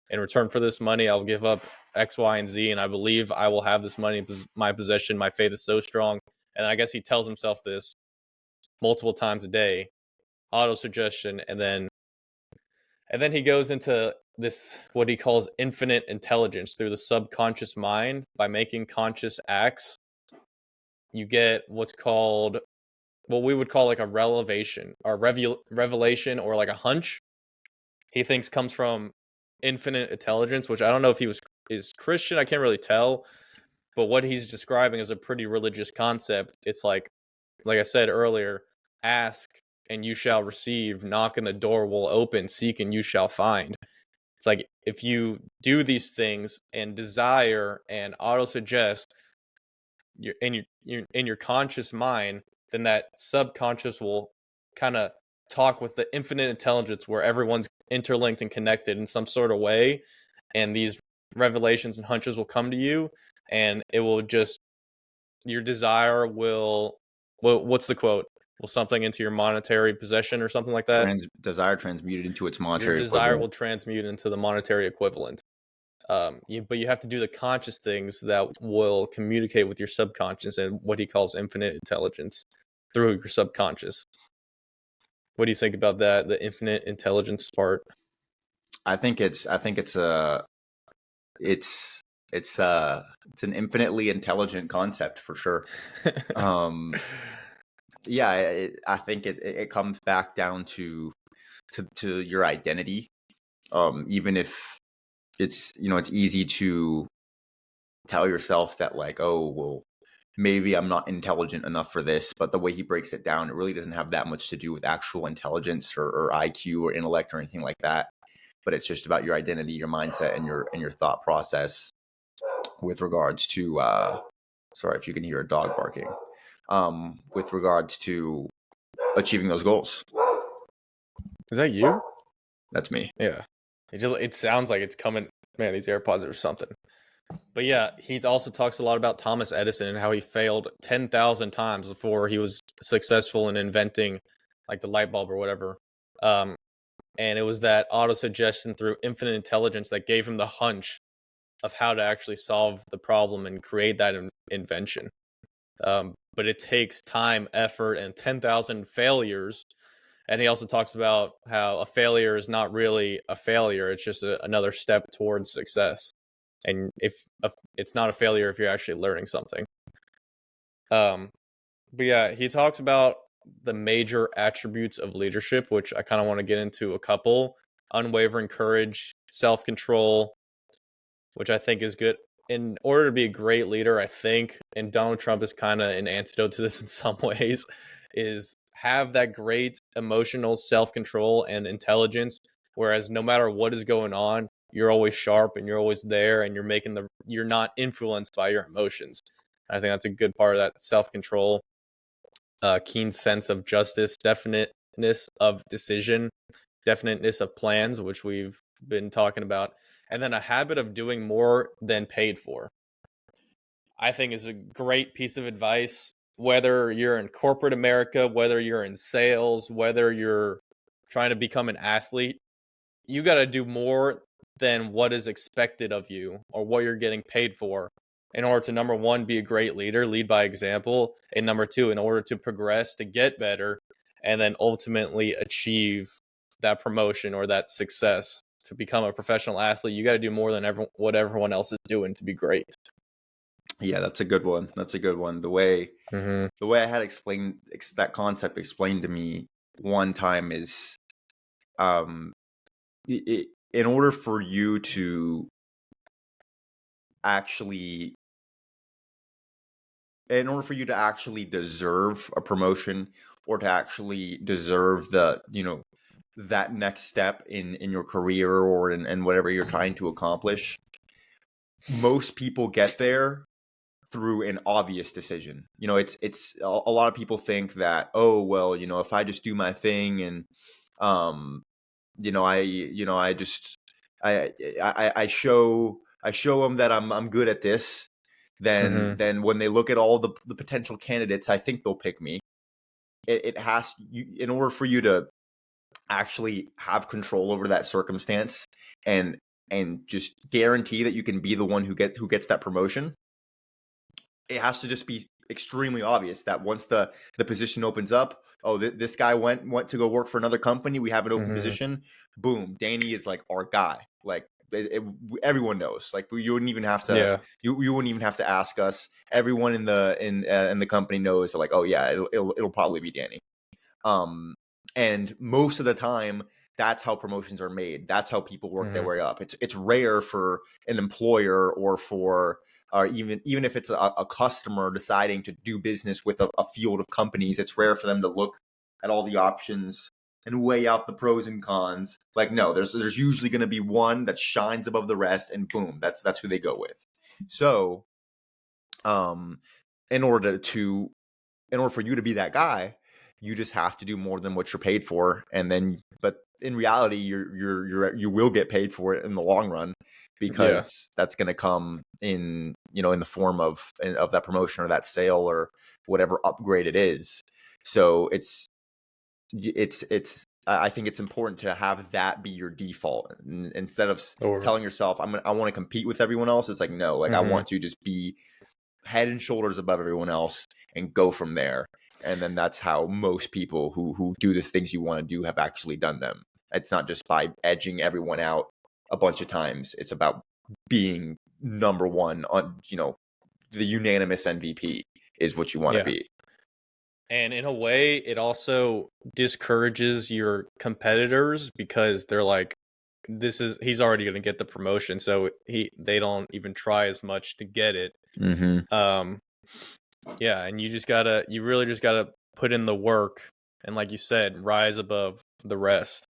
In return for this money, I'll give up X, Y, and Z, and I believe I will have this money in my possession. My faith is so strong. And I guess he tells himself this multiple times a day, auto suggestion, and then he goes into this, what he calls infinite intelligence through the subconscious mind. By making conscious acts, you get what we would call like a revelation or revelation, or like a hunch. He thinks comes from infinite intelligence, which I don't know if he is Christian. I can't really tell. But what he's describing is a pretty religious concept. It's like I said earlier, ask and you shall receive, knock and the door will open, seek and you shall find. It's like if you do these things and desire and auto-suggest in your conscious mind, then that subconscious will kind of talk with the infinite intelligence where everyone's interlinked and connected in some sort of way, and these revelations and hunches will come to you, and it will just your desire will what's the quote? Will something into your monetary possession or something like that? Desire transmuted into its Your monetary desire equivalent. will transmute into the monetary equivalent. But you have to do the conscious things that will communicate with your subconscious and what he calls infinite intelligence through your subconscious. What do you think about that? The infinite intelligence part? I think it's an infinitely intelligent concept for sure. Yeah, I think it comes back down to your identity. Even if it's it's easy to tell yourself that like, oh well, maybe I'm not intelligent enough for this, but the way he breaks it down, it really doesn't have that much to do with actual intelligence or IQ or intellect or anything like that. But it's just about your identity, your mindset, and your thought process with regards to sorry if you can hear a dog barking. With regards to achieving those goals. Is that you? That's me. Yeah. It sounds like it's coming. Man, these AirPods are something. But yeah, he also talks a lot about Thomas Edison and how he failed 10,000 times before he was successful in inventing like the light bulb or whatever. And it was that auto-suggestion through infinite intelligence that gave him the hunch of how to actually solve the problem and create that invention. But it takes time, effort, and 10,000 failures. And he also talks about how a failure is not really a failure. It's just another step towards success. And if it's not a failure if you're actually learning something. But yeah, he talks about the major attributes of leadership, which I kind of want to get into a couple. Unwavering courage, self-control, which I think is good. In order to be a great leader, I think, and Donald Trump is kind of an antidote to this in some ways, is have that great emotional self-control and intelligence, whereas no matter what is going on, you're always sharp and you're always there and you're not influenced by your emotions. I think that's a good part of that self-control, keen sense of justice, definiteness of decision, definiteness of plans, which we've been talking about, and then a habit of doing more than paid for. I think is a great piece of advice, whether you're in corporate America, whether you're in sales, whether you're trying to become an athlete. You got to do more than what is expected of you or what you're getting paid for in order to, number one, be a great leader, lead by example, and number two, in order to progress, to get better, and then ultimately achieve that promotion or that success. To become a professional athlete, you got to do more than what everyone else is doing to be great. Yeah, that's a good one. The way I had explained that concept explained to me one time is, in order for you to actually deserve a promotion or to actually deserve the that next step in your career or in whatever you're trying to accomplish, most people get there through an obvious decision. It's a lot of people think that, oh well, if I just do my thing and I show them that I'm good at this, then when they look at all the potential candidates, I think they'll pick me. It has in order for you to actually have control over that circumstance and just guarantee that you can be the one who gets that promotion. It has to just be extremely obvious that once the position opens up, oh, this guy went to go work for another company. We have an open position. Boom, Danny is like our guy. Like everyone knows. Like you wouldn't even have to. Yeah. You wouldn't even have to ask us. Everyone in the company knows. Like, oh yeah, it'll probably be Danny. And most of the time, that's how promotions are made. That's how people work their way up. It's rare for an employer or for or even if it's a customer deciding to do business with a field of companies, it's rare for them to look at all the options and weigh out the pros and cons. Like, no, there's usually going to be one that shines above the rest, and boom, that's who they go with. So, in order for you to be that guy, you just have to do more than what you're paid for, and then, but in reality, you will get paid for it in the long run, because that's going to come in, in the form of that promotion or that sale or whatever upgrade it is. So it's I think it's important to have that be your default, instead of telling yourself I want to compete with everyone else. It's like, no, like I want to just be head and shoulders above everyone else and go from there. And then that's how most people who do the things you want to do have actually done them. It's not just by edging everyone out a bunch of times. It's about being number one on, the unanimous MVP is what you want to be. And in a way, it also discourages your competitors, because they're like, he's already going to get the promotion, so they don't even try as much to get it. And you really just gotta put in the work, and like you said, rise above the rest,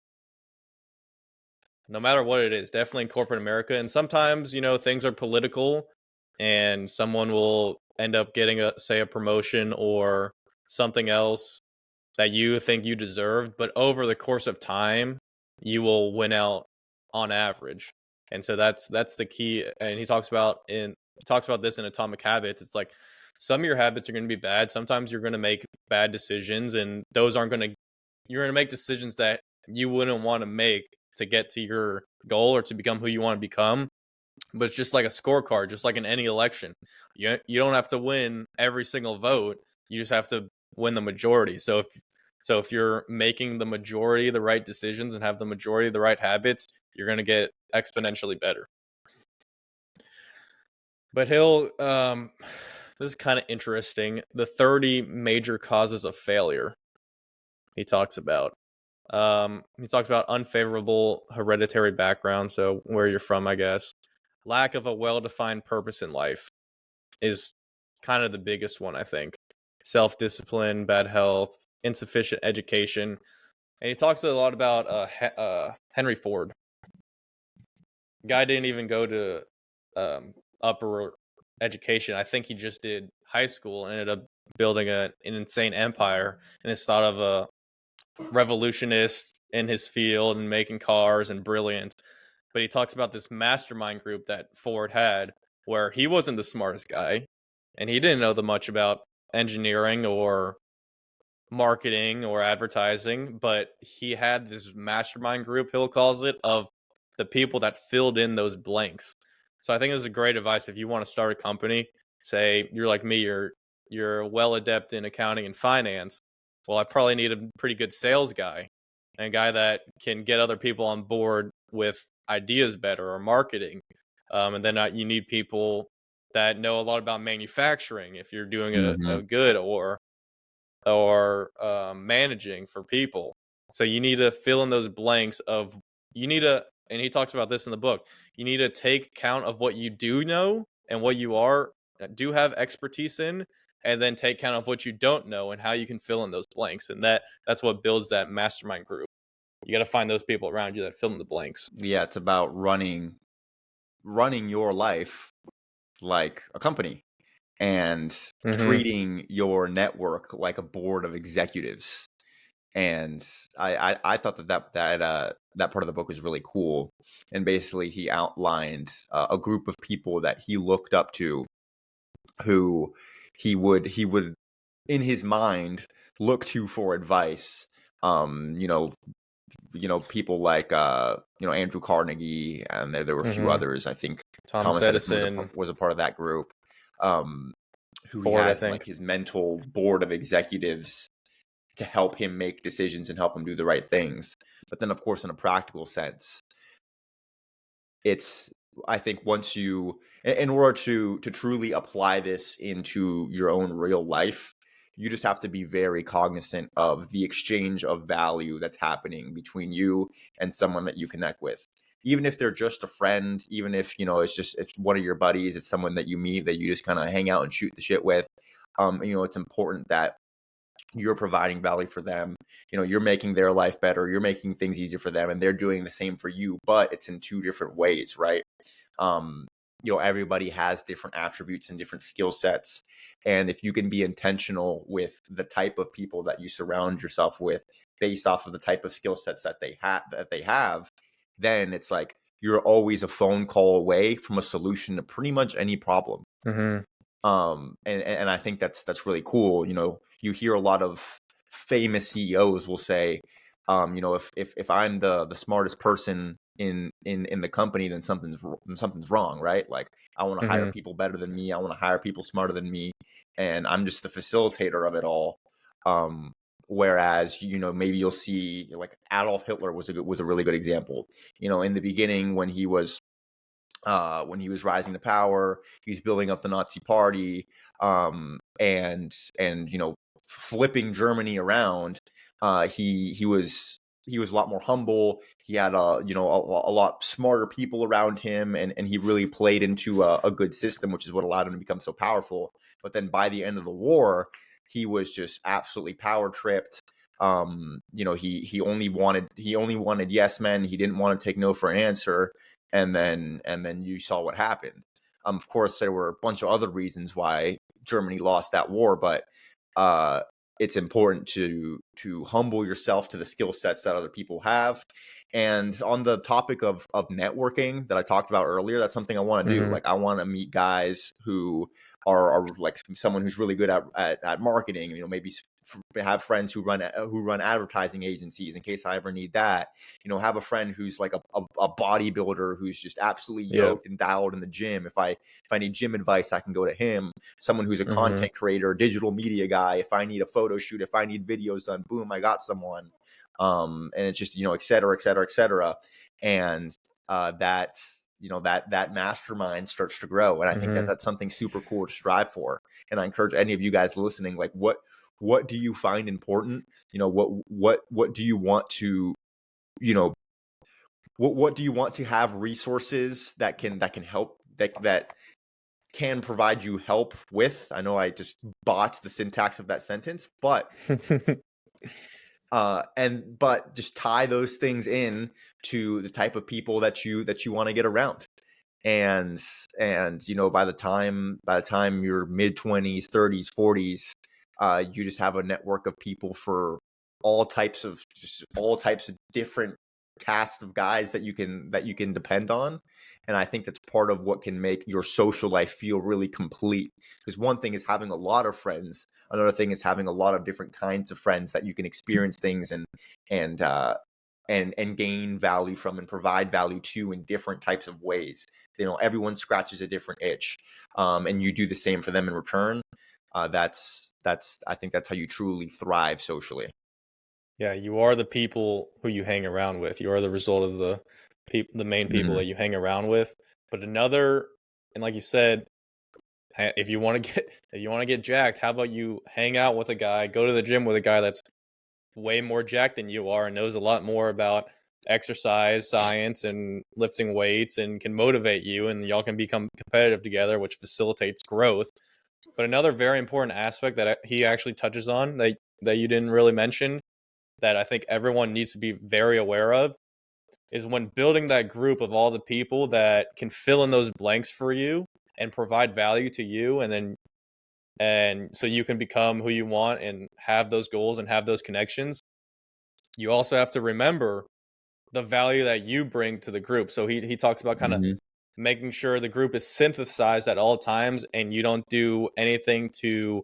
no matter what it is. Definitely in corporate America. And sometimes, things are political, and someone will end up getting a promotion or something else that you think you deserved, but over the course of time, you will win out on average. And so that's the key. And he talks about this in Atomic Habits. It's like, some of your habits are going to be bad. Sometimes you're going to make bad decisions, and those you're going to make decisions that you wouldn't want to make to get to your goal or to become who you want to become. But it's just like a scorecard, just like in any election. You don't have to win every single vote. You just have to win the majority. So if you're making the majority the right decisions and have the majority of the right habits, you're going to get exponentially better. But Hill, this is kind of interesting. The 30 major causes of failure he talks about. He talks about unfavorable hereditary background, so where you're from, I guess. Lack of a well-defined purpose in life is kind of the biggest one, I think. Self-discipline, bad health, insufficient education. And he talks a lot about Henry Ford. Guy didn't even go to upper education. I think he just did high school and ended up building an insane empire, and is thought of a revolutionist in his field and making cars and brilliant. But he talks about this mastermind group that Ford had, where he wasn't the smartest guy, and he didn't know much about engineering or marketing or advertising, but he had this mastermind group, Hill calls it, of the people that filled in those blanks. So I think this is a great advice if you want to start a company. Say you're like me, you're well adept in accounting and finance. Well, I probably need a pretty good sales guy, and a guy that can get other people on board with ideas better, or marketing. And then you need people that know a lot about manufacturing if you're doing a good, or managing for people. So you need to fill in those blanks of, and he talks about this in the book, you need to take count of what you do know and what you do have expertise in, and then take count of what you don't know and how you can fill in those blanks. And that's what builds that mastermind group. You got to find those people around you that fill in the blanks. Yeah, it's about running your life like a company, and treating your network like a board of executives. And I thought that part of the book was really cool. And basically, he outlined a group of people that he looked up to, who he would in his mind look to for advice. People like Andrew Carnegie, and there were a few others. I think Thomas Edison was a part of that group. Who Ford, he had like his mental board of executives to help him make decisions and help him do the right things. But then, of course, in a practical sense, I think once you, in order to truly apply this into your own real life, you just have to be very cognizant of the exchange of value that's happening between you and someone that you connect with. even if they're just a friend, even if, it's one of your buddies, it's someone that you meet that you just kind of hang out and shoot the shit with. It's important that you're providing value for them. You're making their life better, you're making things easier for them, and they're doing the same for you, but it's in two different ways, right? Everybody has different attributes and different skill sets, and if you can be intentional with the type of people that you surround yourself with based off of the type of skill sets that they have, then it's like you're always a phone call away from a solution to pretty much any problem. Mm-hmm. And I think that's really cool. You hear a lot of famous CEOs will say, if I'm the smartest person in the company, then something's wrong, right? Like, I want to hire Mm-hmm. people better than me, I want to hire people smarter than me, and I'm just the facilitator of it all. Whereas, maybe you'll see, like, Adolf Hitler was a really good example. In the beginning, when he was rising to power, he was building up the Nazi Party, and flipping Germany around. He was a lot more humble. He had a lot smarter people around him, and he really played into a good system, which is what allowed him to become so powerful. But then by the end of the war, he was just absolutely power tripped. He only wanted yes men. He didn't want to take no for an answer. And then you saw what happened. Of course, there were a bunch of other reasons why Germany lost that war, but it's important to humble yourself to the skill sets that other people have. And on the topic of networking that I talked about earlier, that's something I want to do. Mm-hmm. Like, I want to meet guys who are like someone who's really good at marketing. Maybe have friends who run advertising agencies in case I ever need that. Have a friend who's like a bodybuilder who's just absolutely yoked and dialed in the gym. If I need gym advice, I can go to him. Someone who's a Mm-hmm. content creator, digital media guy. If I need a photo shoot, if I need videos done, boom, I got someone. And it's just, et cetera, et cetera, et cetera. And that mastermind starts to grow. And I think Mm-hmm. that's something super cool to strive for. And I encourage any of you guys listening, like, what do you find important? What do you want to, what do you want to have resources that can help, that can provide you help with? I know I just botched the syntax of that sentence, but just tie those things in to the type of people that you want to get around. And by the time you're mid-20s, 30s, 40s, you just have a network of people for all types of different casts of guys that you can depend on. And I think that's part of what can make your social life feel really complete. Because one thing is having a lot of friends, another thing is having a lot of different kinds of friends that you can experience things and gain value from and provide value to in different types of ways. Everyone scratches a different itch, and you do the same for them in return. I think that's how you truly thrive socially. Yeah, you are the people who you hang around with. You are the result of the main people that you hang around with. But and like you said, if you want to get jacked, how about you hang out with a guy, go to the gym with a guy that's way more jacked than you are and knows a lot more about exercise science and lifting weights and can motivate you, and y'all can become competitive together, which facilitates growth. But another very important aspect that he actually touches on that you didn't really mention, that I think everyone needs to be very aware of, is when building that group of all the people that can fill in those blanks for you and provide value to you, and so you can become who you want and have those goals and have those connections. You also have to remember the value that you bring to the group. So he talks about kind of Mm-hmm. making sure the group is synthesized at all times, and you don't do anything to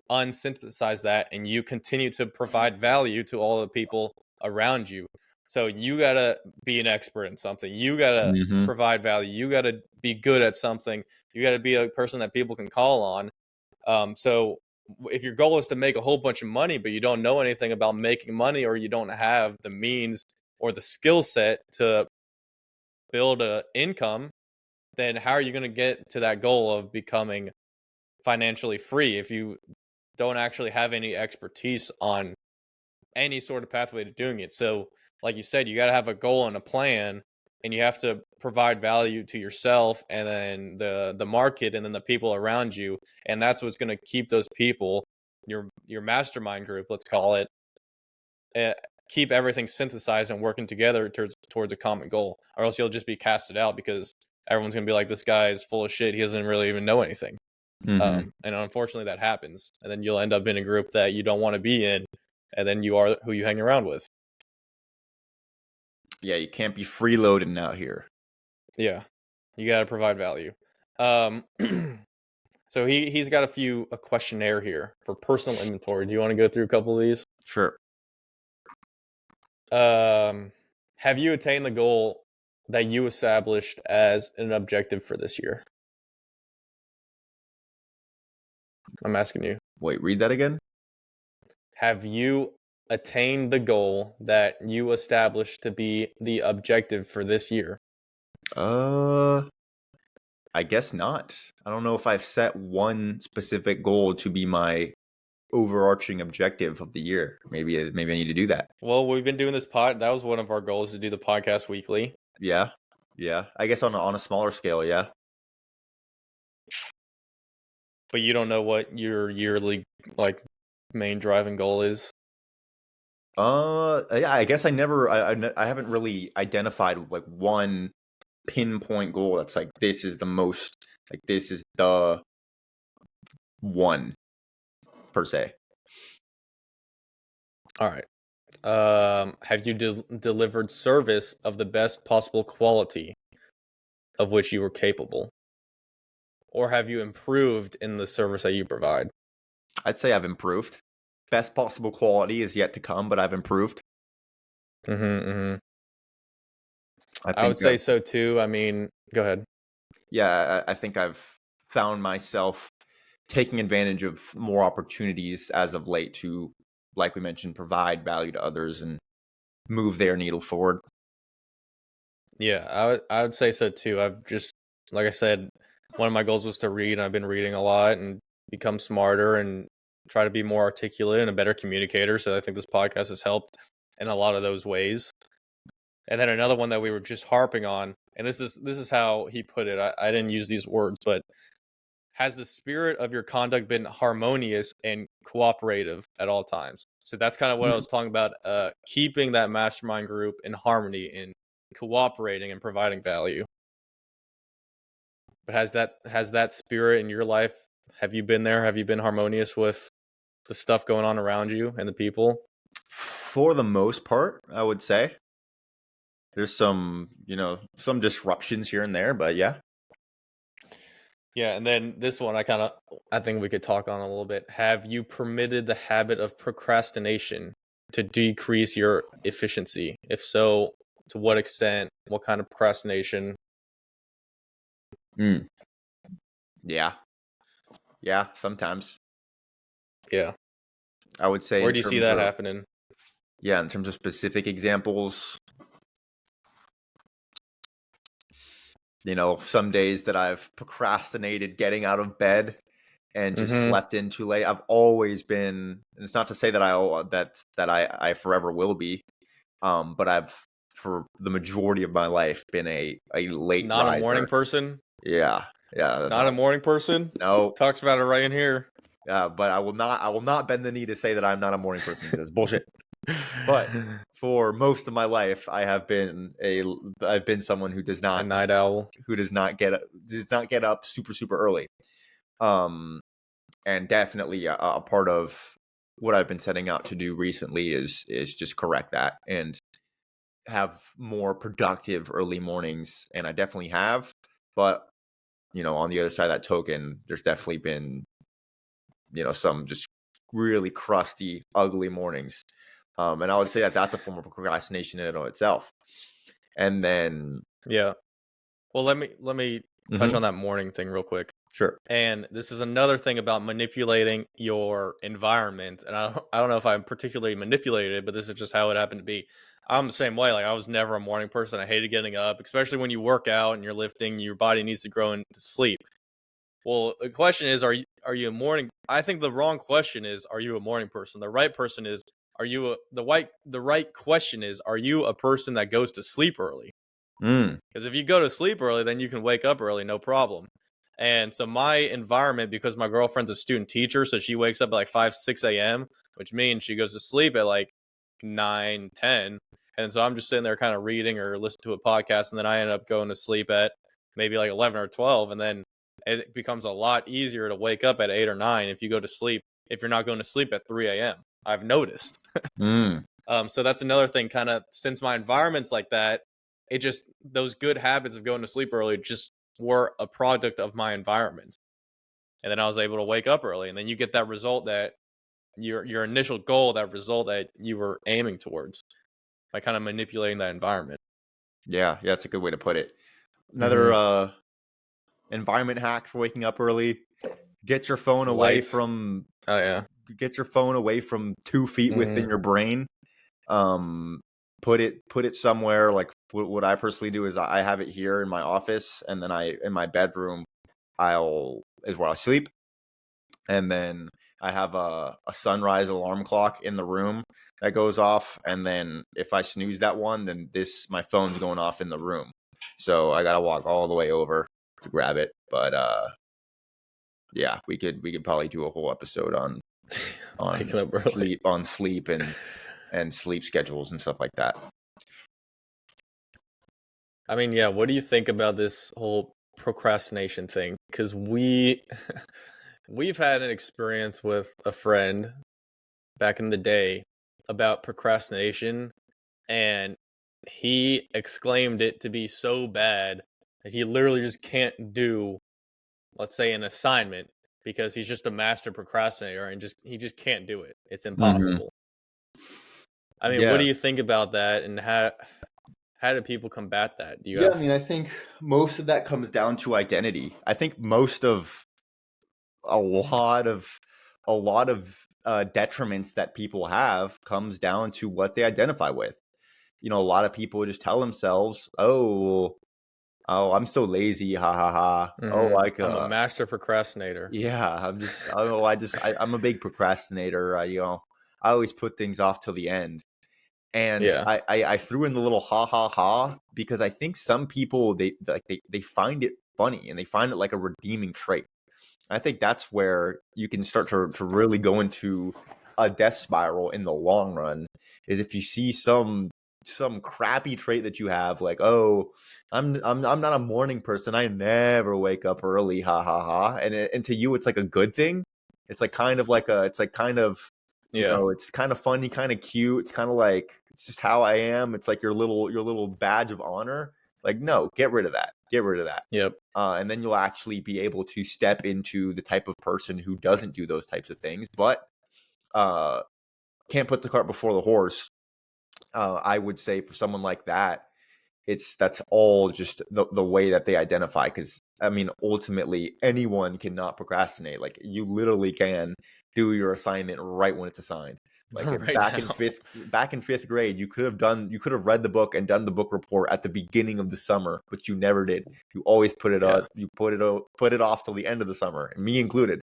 unsynthesize that, and you continue to provide value to all the people around you. So you got to be an expert in something. You got to Mm-hmm. provide value. You got to be good at something. You got to be a person that people can call on. So if your goal is to make a whole bunch of money, but you don't know anything about making money, or you don't have the means or the skill set to build a income, then how are you going to get to that goal of becoming financially free if you don't actually have any expertise on any sort of pathway to doing it? So like you said, you got to have a goal and a plan, and you have to provide value to yourself and then the market and then the people around you, and that's what's going to keep those people, your mastermind group, let's call it, keep everything synthesized and working together towards a common goal, or else you'll just be casted out because everyone's going to be like, this guy is full of shit, he doesn't really even know anything. And unfortunately that happens, and then you'll end up in a group that you don't want to be in, and then you are who you hang around with. Yeah, you can't be freeloading out here. Yeah, you got to provide value. So he's got a questionnaire here for personal inventory. Do you want to go through a couple of these? Sure. Have you attained the goal that you established as an objective for this year? I'm asking you. Wait, read that again? Have you attained the goal that you established to be the objective for this year? I guess not. I don't know if I've set one specific goal to be my overarching objective of the year. Maybe I need to do that. Well, we've been doing this that was one of our goals, to do the podcast weekly. Yeah. I guess on a smaller scale, yeah. But you don't know what your yearly main driving goal is? Yeah, I guess I haven't really identified one pinpoint goal that's this is the most, this is the one per se. All right. Have you delivered service of the best possible quality of which you were capable? Or have you improved in the service that you provide? I'd say I've improved. Best possible quality is yet to come, but I've improved. I would say so too. I mean, go ahead. Yeah, I think I've found myself taking advantage of more opportunities as of late to, like we mentioned, provide value to others and move their needle forward. Yeah, I would say so too. I've just, like I said, one of my goals was to read, and I've been reading a lot and become smarter and try to be more articulate and a better communicator. So I think this podcast has helped in a lot of those ways. And then another one that we were just harping on, and this is how he put it. I didn't use these words, but has the spirit of your conduct been harmonious and cooperative at all times? So that's kind of what I was talking about, keeping that mastermind group in harmony and cooperating and providing value. But has that spirit in your life? Have you been there? Have you been harmonious with the stuff going on around you and the people? For the most part, I would say. There's some disruptions here and there, but yeah. Yeah, and then this one I think we could talk on a little bit. Have you permitted the habit of procrastination to decrease your efficiency? If so, to what extent? What kind of procrastination? Yeah, sometimes. Yeah. I would say. Where do you see that happening? Yeah, in terms of specific examples, some days that I've procrastinated getting out of bed and just slept in too late. I've always been, and it's not to say that I forever will be, but I've, for the majority of my life, been a late Not riser. A morning person? Yeah. Not a morning person? No. Talks about it right in here. Yeah, but I will not bend the knee to say that I'm not a morning person, because it's bullshit. But for most of my life, I've been someone who does not, a night owl, who does not get up super, super early. And definitely a part of what I've been setting out to do recently is just correct that and have more productive early mornings. And I definitely have, but on the other side of that token, there's definitely been some just really crusty, ugly mornings. And I would say that that's a form of procrastination in and of itself. And then, yeah. Well, let me touch on that morning thing real quick. Sure. And this is another thing about manipulating your environment. And I don't know if I'm particularly manipulated it, but this is just how it happened to be. I'm the same way. Like, I was never a morning person. I hated getting up, especially when you work out and you're lifting. Your body needs to grow into sleep. Well, the question is, are you a morning? I think the wrong question is, are you a morning person? The right person is, the right question is, are you a person that goes to sleep early? Because if you go to sleep early, then you can wake up early, no problem. And so my environment, because my girlfriend's a student teacher, so she wakes up at like 5, 6 a.m., which means she goes to sleep at like 9, 10. And so I'm just sitting there kind of reading or listening to a podcast, and then I end up going to sleep at maybe like 11 or 12. And then it becomes a lot easier to wake up at 8 or 9 if you go to sleep, if you're not going to sleep at 3 a.m. I've noticed. So that's another thing, kind of, since my environment's like that, it just, those good habits of going to sleep early just were a product of my environment. And then I was able to wake up early, and then you get that result, that your initial goal, that result that you were aiming towards, by kind of manipulating that environment. Yeah, that's a good way to put it. Another environment hack for waking up early: get your phone away Lights. from Oh yeah. get your phone away from 2 feet within your brain. Put it somewhere. Like what I personally do is I have it here in my office, and then in my bedroom is where I sleep, and then I have a sunrise alarm clock in the room that goes off, and then if I snooze that one, then my phone's going off in the room, so I gotta walk all the way over to grab it. But yeah, we could probably do a whole episode on sleep and sleep schedules and stuff like that. I mean, yeah, what do you think about this whole procrastination thing? Because we've had an experience with a friend back in the day about procrastination, and he exclaimed it to be so bad that he literally just can't do, let's say, an assignment, because he's just a master procrastinator, and he just can't do it. It's impossible. I mean, what Yeah. do you think about that, and how do people combat that? Do you Yeah, I have mean, I think most of that comes down to identity. I think most of a lot of detriments that people have comes down to what they identify with. You know, a lot of people just tell themselves, "Oh, I'm so lazy, ha ha ha. Oh, like I'm a master procrastinator. yeah, I'm a big procrastinator. I always put things off till the end." And Yeah. I threw in the little ha ha ha because I think some people they find it funny, and they find it like a redeeming trait. I think that's where you can start to really go into a death spiral in the long run, is if you see some crappy trait that you have, like, "Oh, I'm not a morning person. I never wake up early, ha ha ha." And to you it's like a good thing. It's like kind of like a it's like kind of Yeah. it's kind of funny, kind of cute. It's kind of like, it's just how I am. It's like your little badge of honor. Like, no, get rid of that. Get rid of that. Yep. And then you'll actually be able to step into the type of person who doesn't do those types of things, but can't put the cart before the horse. I would say for someone like that, that's all just the way that they identify. Because I mean, ultimately, anyone cannot procrastinate. Like, you literally can do your assignment right when it's assigned. Like, Right now. back in fifth grade, you could have read the book and done the book report at the beginning of the summer, but you never did. You always put it Yeah. up. You put it off till the end of the summer, me included.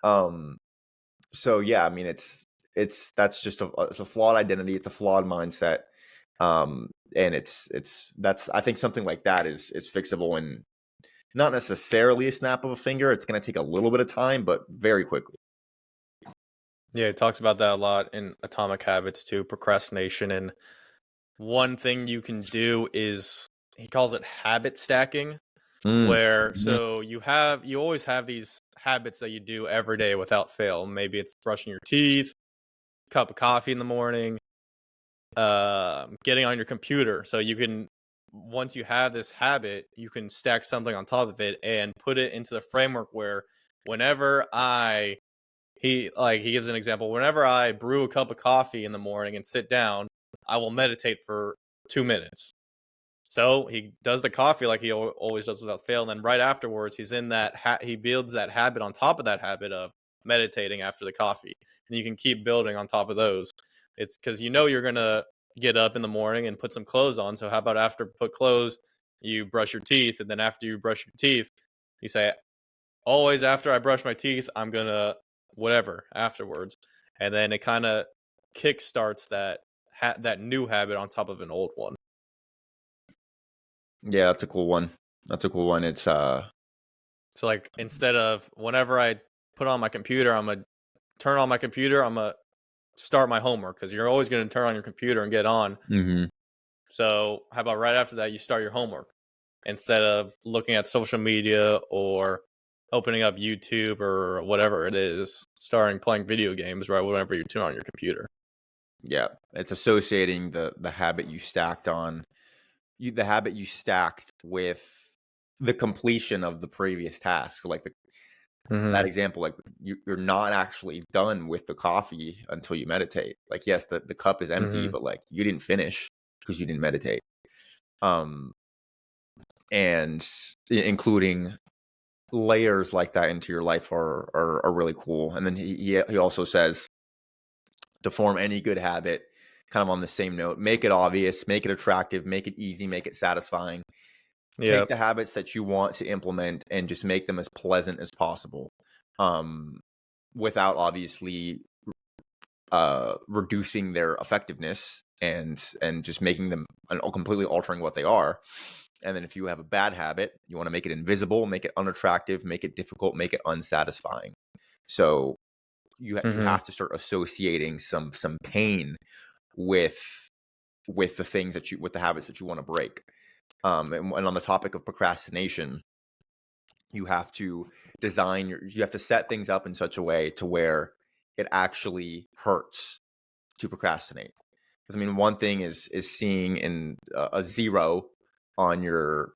So yeah, I mean, that's just it's a flawed identity. It's a flawed mindset. And that's, I think something like that is fixable in not necessarily a snap of a finger. It's going to take a little bit of time, but very quickly. Yeah, it talks about that a lot in Atomic Habits too, procrastination. And one thing you can do is, he calls it habit stacking, where so you always have these habits that you do every day without fail. Maybe it's brushing your teeth, cup of coffee in the morning, getting on your computer. So you can, once you have this habit, you can stack something on top of it and put it into the framework where whenever he gives an example, whenever I brew a cup of coffee in the morning and sit down, I will meditate for 2 minutes. So he does the coffee like he always does without fail, and then right afterwards, he's in that he builds that habit on top of that habit of meditating after the coffee, and you can keep building on top of those. It's because you're gonna get up in the morning and put some clothes on. So how about after put clothes, you brush your teeth, and then after you brush your teeth, you say, always after I brush my teeth, I'm gonna whatever afterwards, and then it kind of kickstarts that new habit on top of an old one. Yeah, that's a cool one. It's So like instead of whenever I put on my computer, I'm gonna turn on my computer, I'm gonna start my homework because you're always gonna turn on your computer and get on. mm-hmm. So how about right after that you start your homework instead of looking at social media or opening up YouTube or whatever it is, starting playing video games right whenever you turn on your computer. Yeah, it's associating the habit you stacked on the habit you stacked with the completion of the previous task. Like that example, like you're not actually done with the coffee until you meditate. Like, yes, the cup is empty, but like you didn't finish because you didn't meditate. And including layers like that into your life are really cool. And then he also says to form any good habit, kind of on the same note, make it obvious, make it attractive, make it easy, make it satisfying. Take the habits that you want to implement and just make them as pleasant as possible, without obviously reducing their effectiveness and just making them completely altering what they are. And then if you have a bad habit, you want to make it invisible, make it unattractive, make it difficult, make it unsatisfying. So you have to start associating some pain with the things that with the habits that you want to break. And on the topic of procrastination, you have to you have to set things up in such a way to where it actually hurts to procrastinate. Because I mean, one thing is seeing in a 0 on your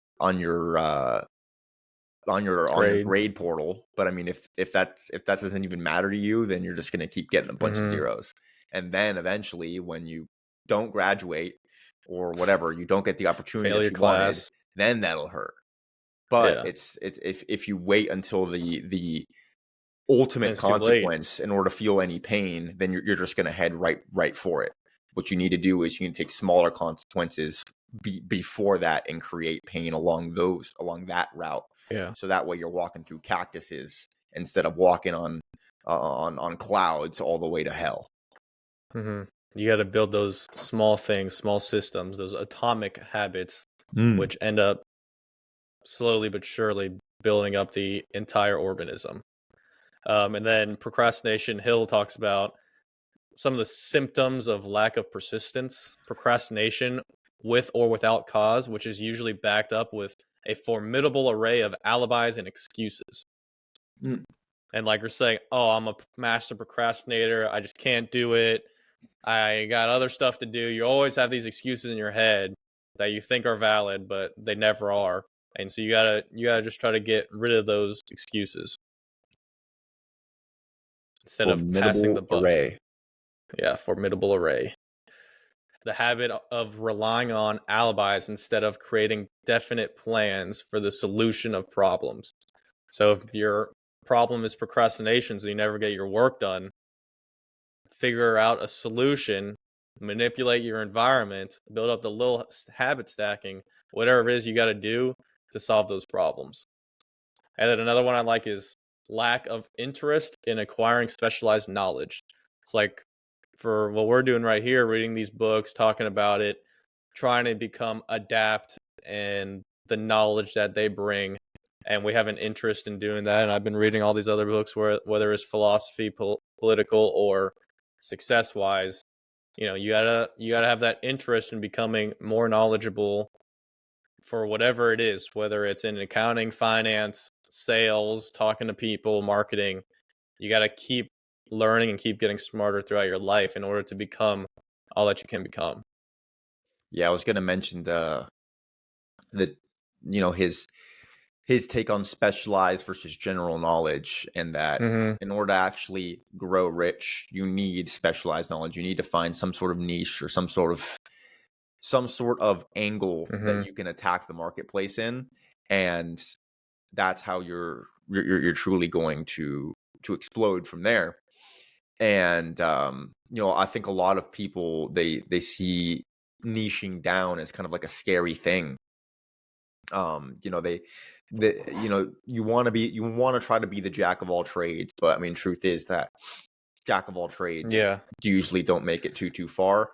grade portal, but I mean, if that doesn't even matter to you, then you're just going to keep getting a bunch of zeros, and then eventually, when you don't graduate or whatever, you don't get the opportunity that you wanted, then that'll hurt. But it's if you wait until the ultimate consequence in order to feel any pain, then you're just going to head right for it. What you need to do is you can take smaller consequences before that and create pain along that route. Yeah. So that way you're walking through cactuses instead of walking on clouds all the way to hell. You got to build those small things, small systems, those atomic habits, which end up slowly but surely building up the entire organism. And then procrastination, Hill talks about some of the symptoms of lack of persistence. Procrastination with or without cause, which is usually backed up with a formidable array of alibis and excuses. And like you're saying, oh, I'm a master procrastinator, I just can't do it, I got other stuff to do. You always have these excuses in your head that you think are valid, but they never are. And so you gotta just try to get rid of those excuses instead of passing the buck. Array. Yeah, formidable array. The habit of relying on alibis instead of creating definite plans for the solution of problems. So if your problem is procrastination, so you never get your work done, figure out a solution, manipulate your environment, build up the little habit stacking, whatever it is you got to do to solve those problems. And then another one I like is lack of interest in acquiring specialized knowledge. It's like for what we're doing right here, reading these books, talking about it, trying to become adept and the knowledge that they bring. And we have an interest in doing that. And I've been reading all these other books, whether it's philosophy, political, or success wise. You know, you gotta have that interest in becoming more knowledgeable for whatever it is, whether it's in accounting, finance, sales, talking to people, marketing. You got to keep learning and keep getting smarter throughout your life in order to become all that you can become. Yeah, I was going to mention his take on specialized versus general knowledge, and that in order to actually grow rich, you need specialized knowledge. You need to find some sort of niche or some sort of angle that you can attack the marketplace in, and that's how you're truly going to explode from there. And I think a lot of people they see niching down as kind of like a scary thing. You want to try to be the jack of all trades, but I mean, truth is that jack of all trades usually don't make it too far.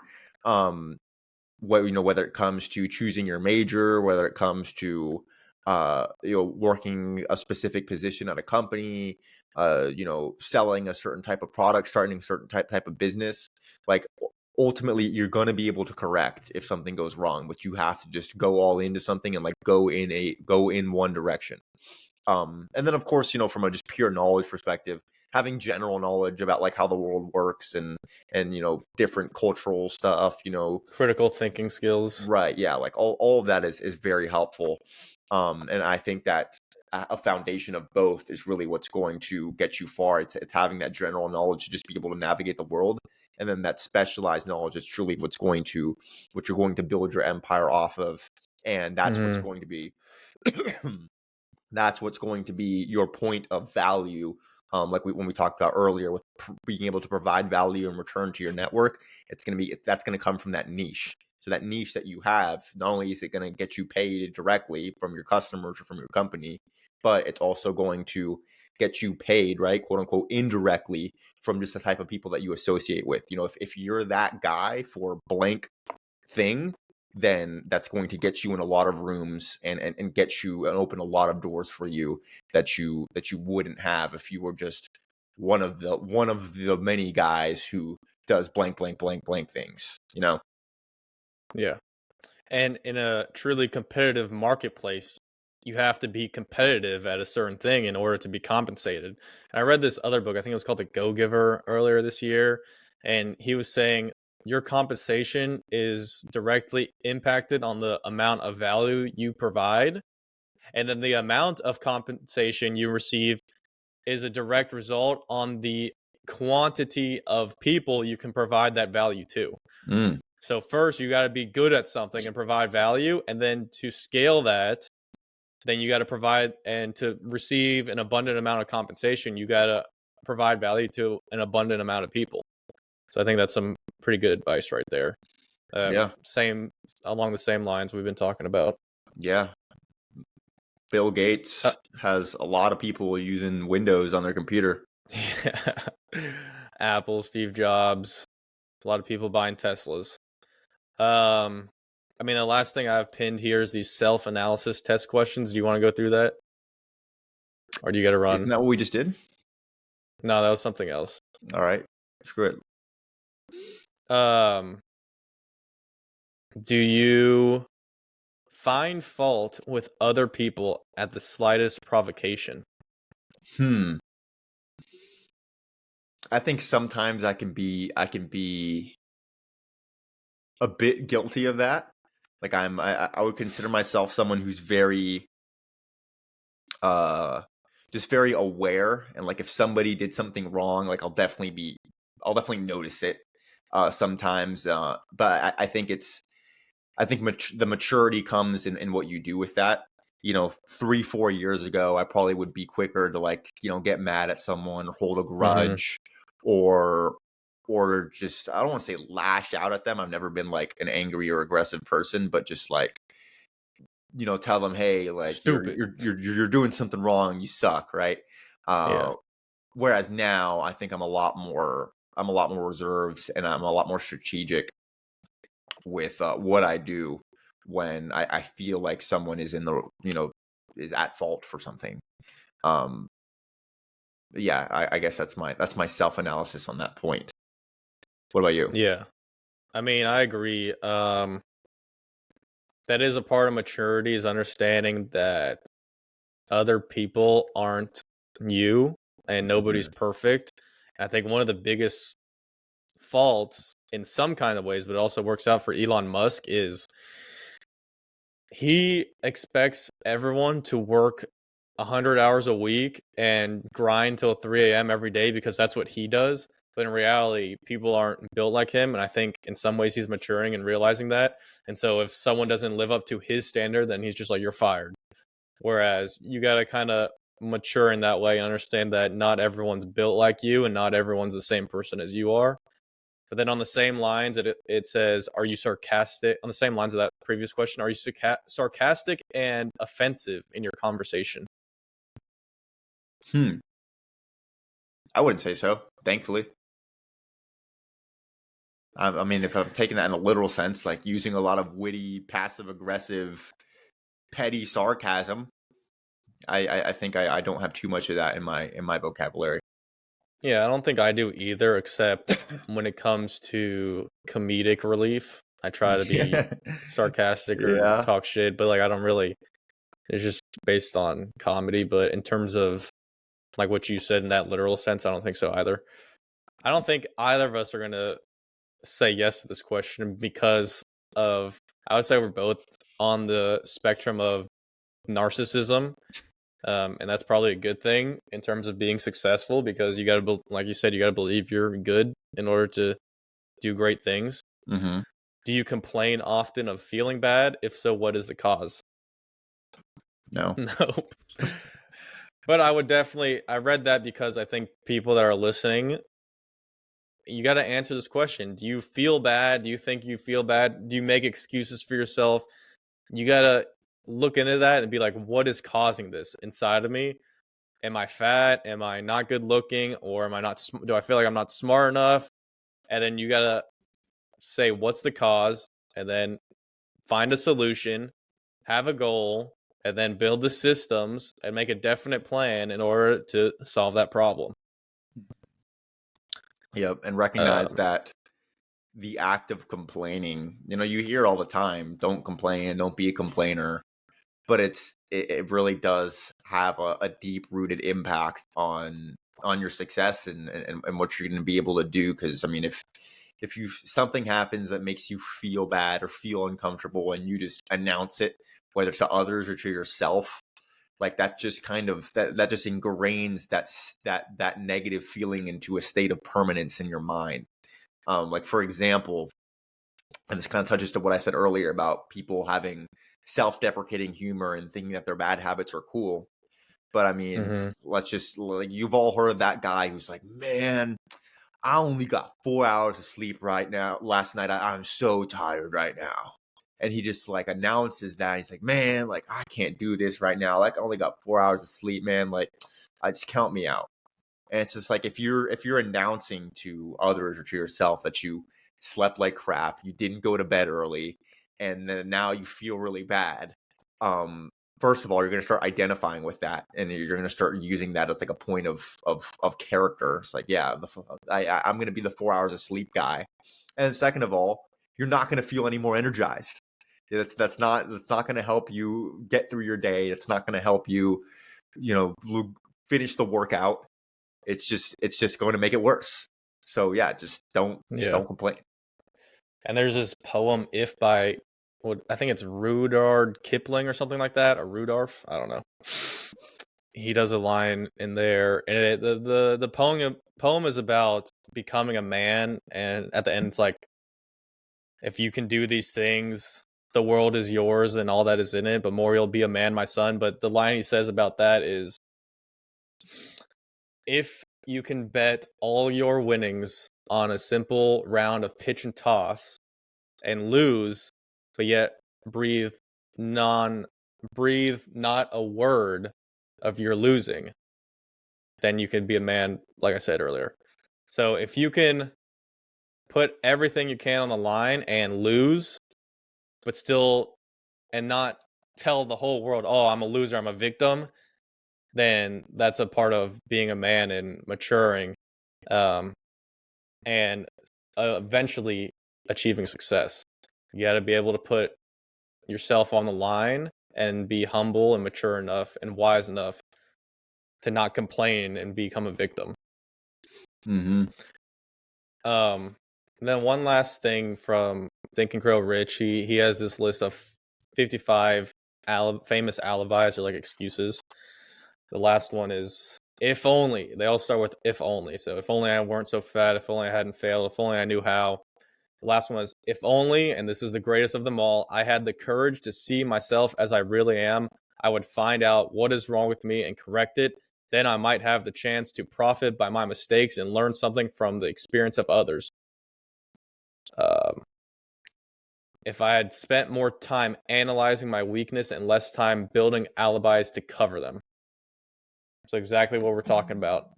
whether it comes to choosing your major, whether it comes to working a specific position at a company, selling a certain type of product, starting a certain type of business. Like ultimately, you're going to be able to correct if something goes wrong, but you have to just go all into something and like go in one direction. And then of course, from a just pure knowledge perspective, having general knowledge about like how the world works and different cultural stuff, critical thinking skills. right? Yeah, like all of that is very helpful. And I think that a foundation of both is really what's going to get you far. It's having that general knowledge to just be able to navigate the world, and then that specialized knowledge is truly what you're going to build your empire off of, and that's what's going to be that's what's going to be your point of value. Like when we talked about earlier, with being able to provide value in return to your network, that's going to come from that niche. So that niche that you have, not only is it going to get you paid directly from your customers or from your company, but it's also going to get you paid, right, quote unquote, indirectly from just the type of people that you associate with. If you're that guy for blank thing, then that's going to get you in a lot of rooms and get you and open a lot of doors for you that you wouldn't have if you were just one of the many guys who does blank blank blank blank things. Yeah. And in a truly competitive marketplace, you have to be competitive at a certain thing in order to be compensated. And I read this other book, I think it was called The Go Giver, earlier this year, and he was saying your compensation is directly impacted on the amount of value you provide, and then the amount of compensation you receive is a direct result on the quantity of people you can provide that value to. So first, you got to be good at something and provide value, and then to scale that, then you got to provide and to receive an abundant amount of compensation, you got to provide value to an abundant amount of people. So I think that's some pretty good advice right there. Yeah. Same along the same lines we've been talking about. Yeah. Bill Gates has a lot of people using Windows on their computer. Apple, Steve Jobs, a lot of people buying Teslas. I mean, the last thing I've pinned here is these self-analysis test questions. Do you want to go through that? Or do you got to run? Isn't that what we just did? No, that was something else. All right. Screw it. Do you find fault with other people at the slightest provocation? I think sometimes I can be a bit guilty of that. Like I would consider myself someone who's very just very aware, and like if somebody did something wrong, like I'll definitely notice it sometimes, but I think the maturity comes in what you do with that. 3-4 years ago, I probably would be quicker to like get mad at someone or hold a grudge, or just, I don't want to say lash out at them. I've never been like an angry or aggressive person, but just like tell them, hey, like Stupid. you're doing something wrong, you suck, right? Yeah. Whereas now I think I'm a lot more reserved, and I'm a lot more strategic with what I do when I feel like someone is is at fault for something. Yeah, I guess that's my self-analysis on that point. What about you? Yeah. I mean, I agree. That is a part of maturity, is understanding that other people aren't you and nobody's perfect. And I think one of the biggest faults in some kind of ways, but it also works out for Elon Musk, is he expects everyone to work 100 hours a week and grind till 3 a.m. every day because that's what he does. But in reality, people aren't built like him. And I think in some ways he's maturing and realizing that. And so if someone doesn't live up to his standard, then he's just like, you're fired. Whereas you got to kind of mature in that way and understand that not everyone's built like you and not everyone's the same person as you are. But then on the same lines, it says, are you sarcastic? On the same lines of that previous question, are you sarcastic and offensive in your conversation? I wouldn't say so, thankfully. I mean, if I'm taking that in a literal sense, like using a lot of witty, passive aggressive, petty sarcasm, I think I don't have too much of that in my vocabulary. Yeah, I don't think I do either, except when it comes to comedic relief. I try to be sarcastic or Yeah. talk shit, but like I don't really. It's just based on comedy. But in terms of like what you said in that literal sense, I don't think so either. I don't think either of us are gonna say yes to this question because of. I would say we're both on the spectrum of narcissism. And that's probably a good thing in terms of being successful because you got to, like you said, you got to believe you're good in order to do great things. Mm-hmm. Do you complain often of feeling bad? If so, what is the cause? No. Nope. But I would definitely, I read that because I think people that are listening, you got to answer this question. Do you feel bad? Do you think you feel bad? Do you make excuses for yourself? You got to look into that and be like, what is causing this inside of me? Am I fat? Am I not good looking? Or am I not? Do I feel like I'm not smart enough? And then you gotta say what's the cause, and then find a solution, have a goal, and then build the systems and make a definite plan in order to solve that problem. Yep, and recognize that the act of complaining, you hear all the time, don't complain, don't be a complainer, but it really does have a deep rooted impact on your success and what you're going to be able to do. Because I mean, if you something happens that makes you feel bad or feel uncomfortable and you just announce it, whether to others or to yourself, like that just kind of that just ingrains that negative feeling into a state of permanence in your mind. Like for example, and this kind of touches to what I said earlier about people having self-deprecating humor and thinking that their bad habits are cool. But I mean, let's just like you've all heard of that guy who's like, man, I only got 4 hours of sleep right now. Last night, I'm so tired right now. And he just like announces that he's like, man, like I can't do this right now. Like I only got 4 hours of sleep, man. Like I just count me out. And it's just like if you're announcing to others or to yourself that you slept like crap, you didn't go to bed early, and then now you feel really bad. First of all, you're going to start identifying with that, and you're going to start using that as like a point of character. It's like, yeah, I'm going to be the 4 hours of sleep guy. And second of all, you're not going to feel any more energized. That's not going to help you get through your day. It's not going to help you, finish the workout. It's just going to make it worse. So yeah, just don't complain. And there's this poem "If" by I think it's Rudyard Kipling or something like that, or Rudolph. I don't know. He does a line in there, and the poem is about becoming a man, and at the end it's like, if you can do these things, the world is yours and all that is in it, but more you'll be a man, my son. But the line he says about that is, if you can bet all your winnings on a simple round of pitch and toss and lose, but yet breathe not a word of your losing, then you can be a man, like I said earlier. So if you can put everything you can on the line and lose, but still and not tell the whole world, oh, I'm a loser, I'm a victim, then that's a part of being a man and maturing, and eventually achieving success. You got to be able to put yourself on the line and be humble and mature enough and wise enough to not complain and become a victim. Then one last thing from Think and Grow Rich. He has this list of 55 famous alibis or like excuses. The last one is if only. They all start with if only. So if only I weren't so fat, if only I hadn't failed, if only I knew how. The last one is if only, and this is the greatest of them all, I had the courage to see myself as I really am, I would find out what is wrong with me and correct it. Then I might have the chance to profit by my mistakes and learn something from the experience of others. If I had spent more time analyzing my weakness and less time building alibis to cover them. So exactly what we're talking about.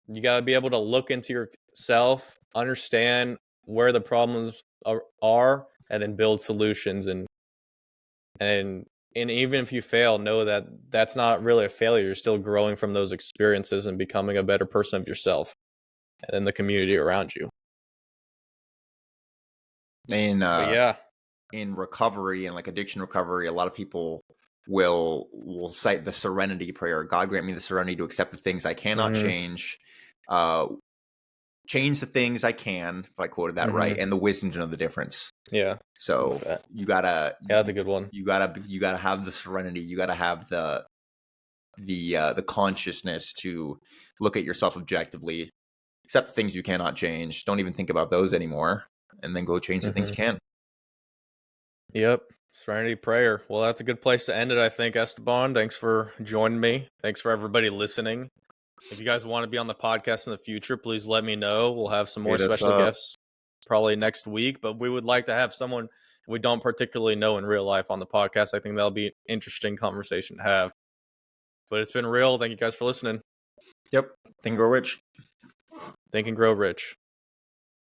You got to be able to look into yourself, understand where the problems are, and then build solutions. And even if you fail, know that that's not really a failure. You're still growing from those experiences and becoming a better person of yourself and then the community around you. And But yeah, in recovery and like addiction recovery, a lot of people will cite the serenity prayer. God grant me the serenity to accept the things I cannot change, change the things I can, if I quoted that right, and the wisdom to know the difference. Yeah. So like you gotta, that's a good one. You gotta have the serenity. You gotta have the consciousness to look at yourself objectively, accept the things you cannot change. Don't even think about those anymore, and then go change the things you can. Yep. Serenity prayer. Well, that's a good place to end it, I think, Esteban. Thanks for joining me. Thanks for everybody listening. If you guys want to be on the podcast in the future, please let me know. We'll have some more special guests probably next week, but we would like to have someone we don't particularly know in real life on the podcast. I think that'll be an interesting conversation to have. But it's been real. Thank you guys for listening. Yep. Think and grow rich. Think and grow rich.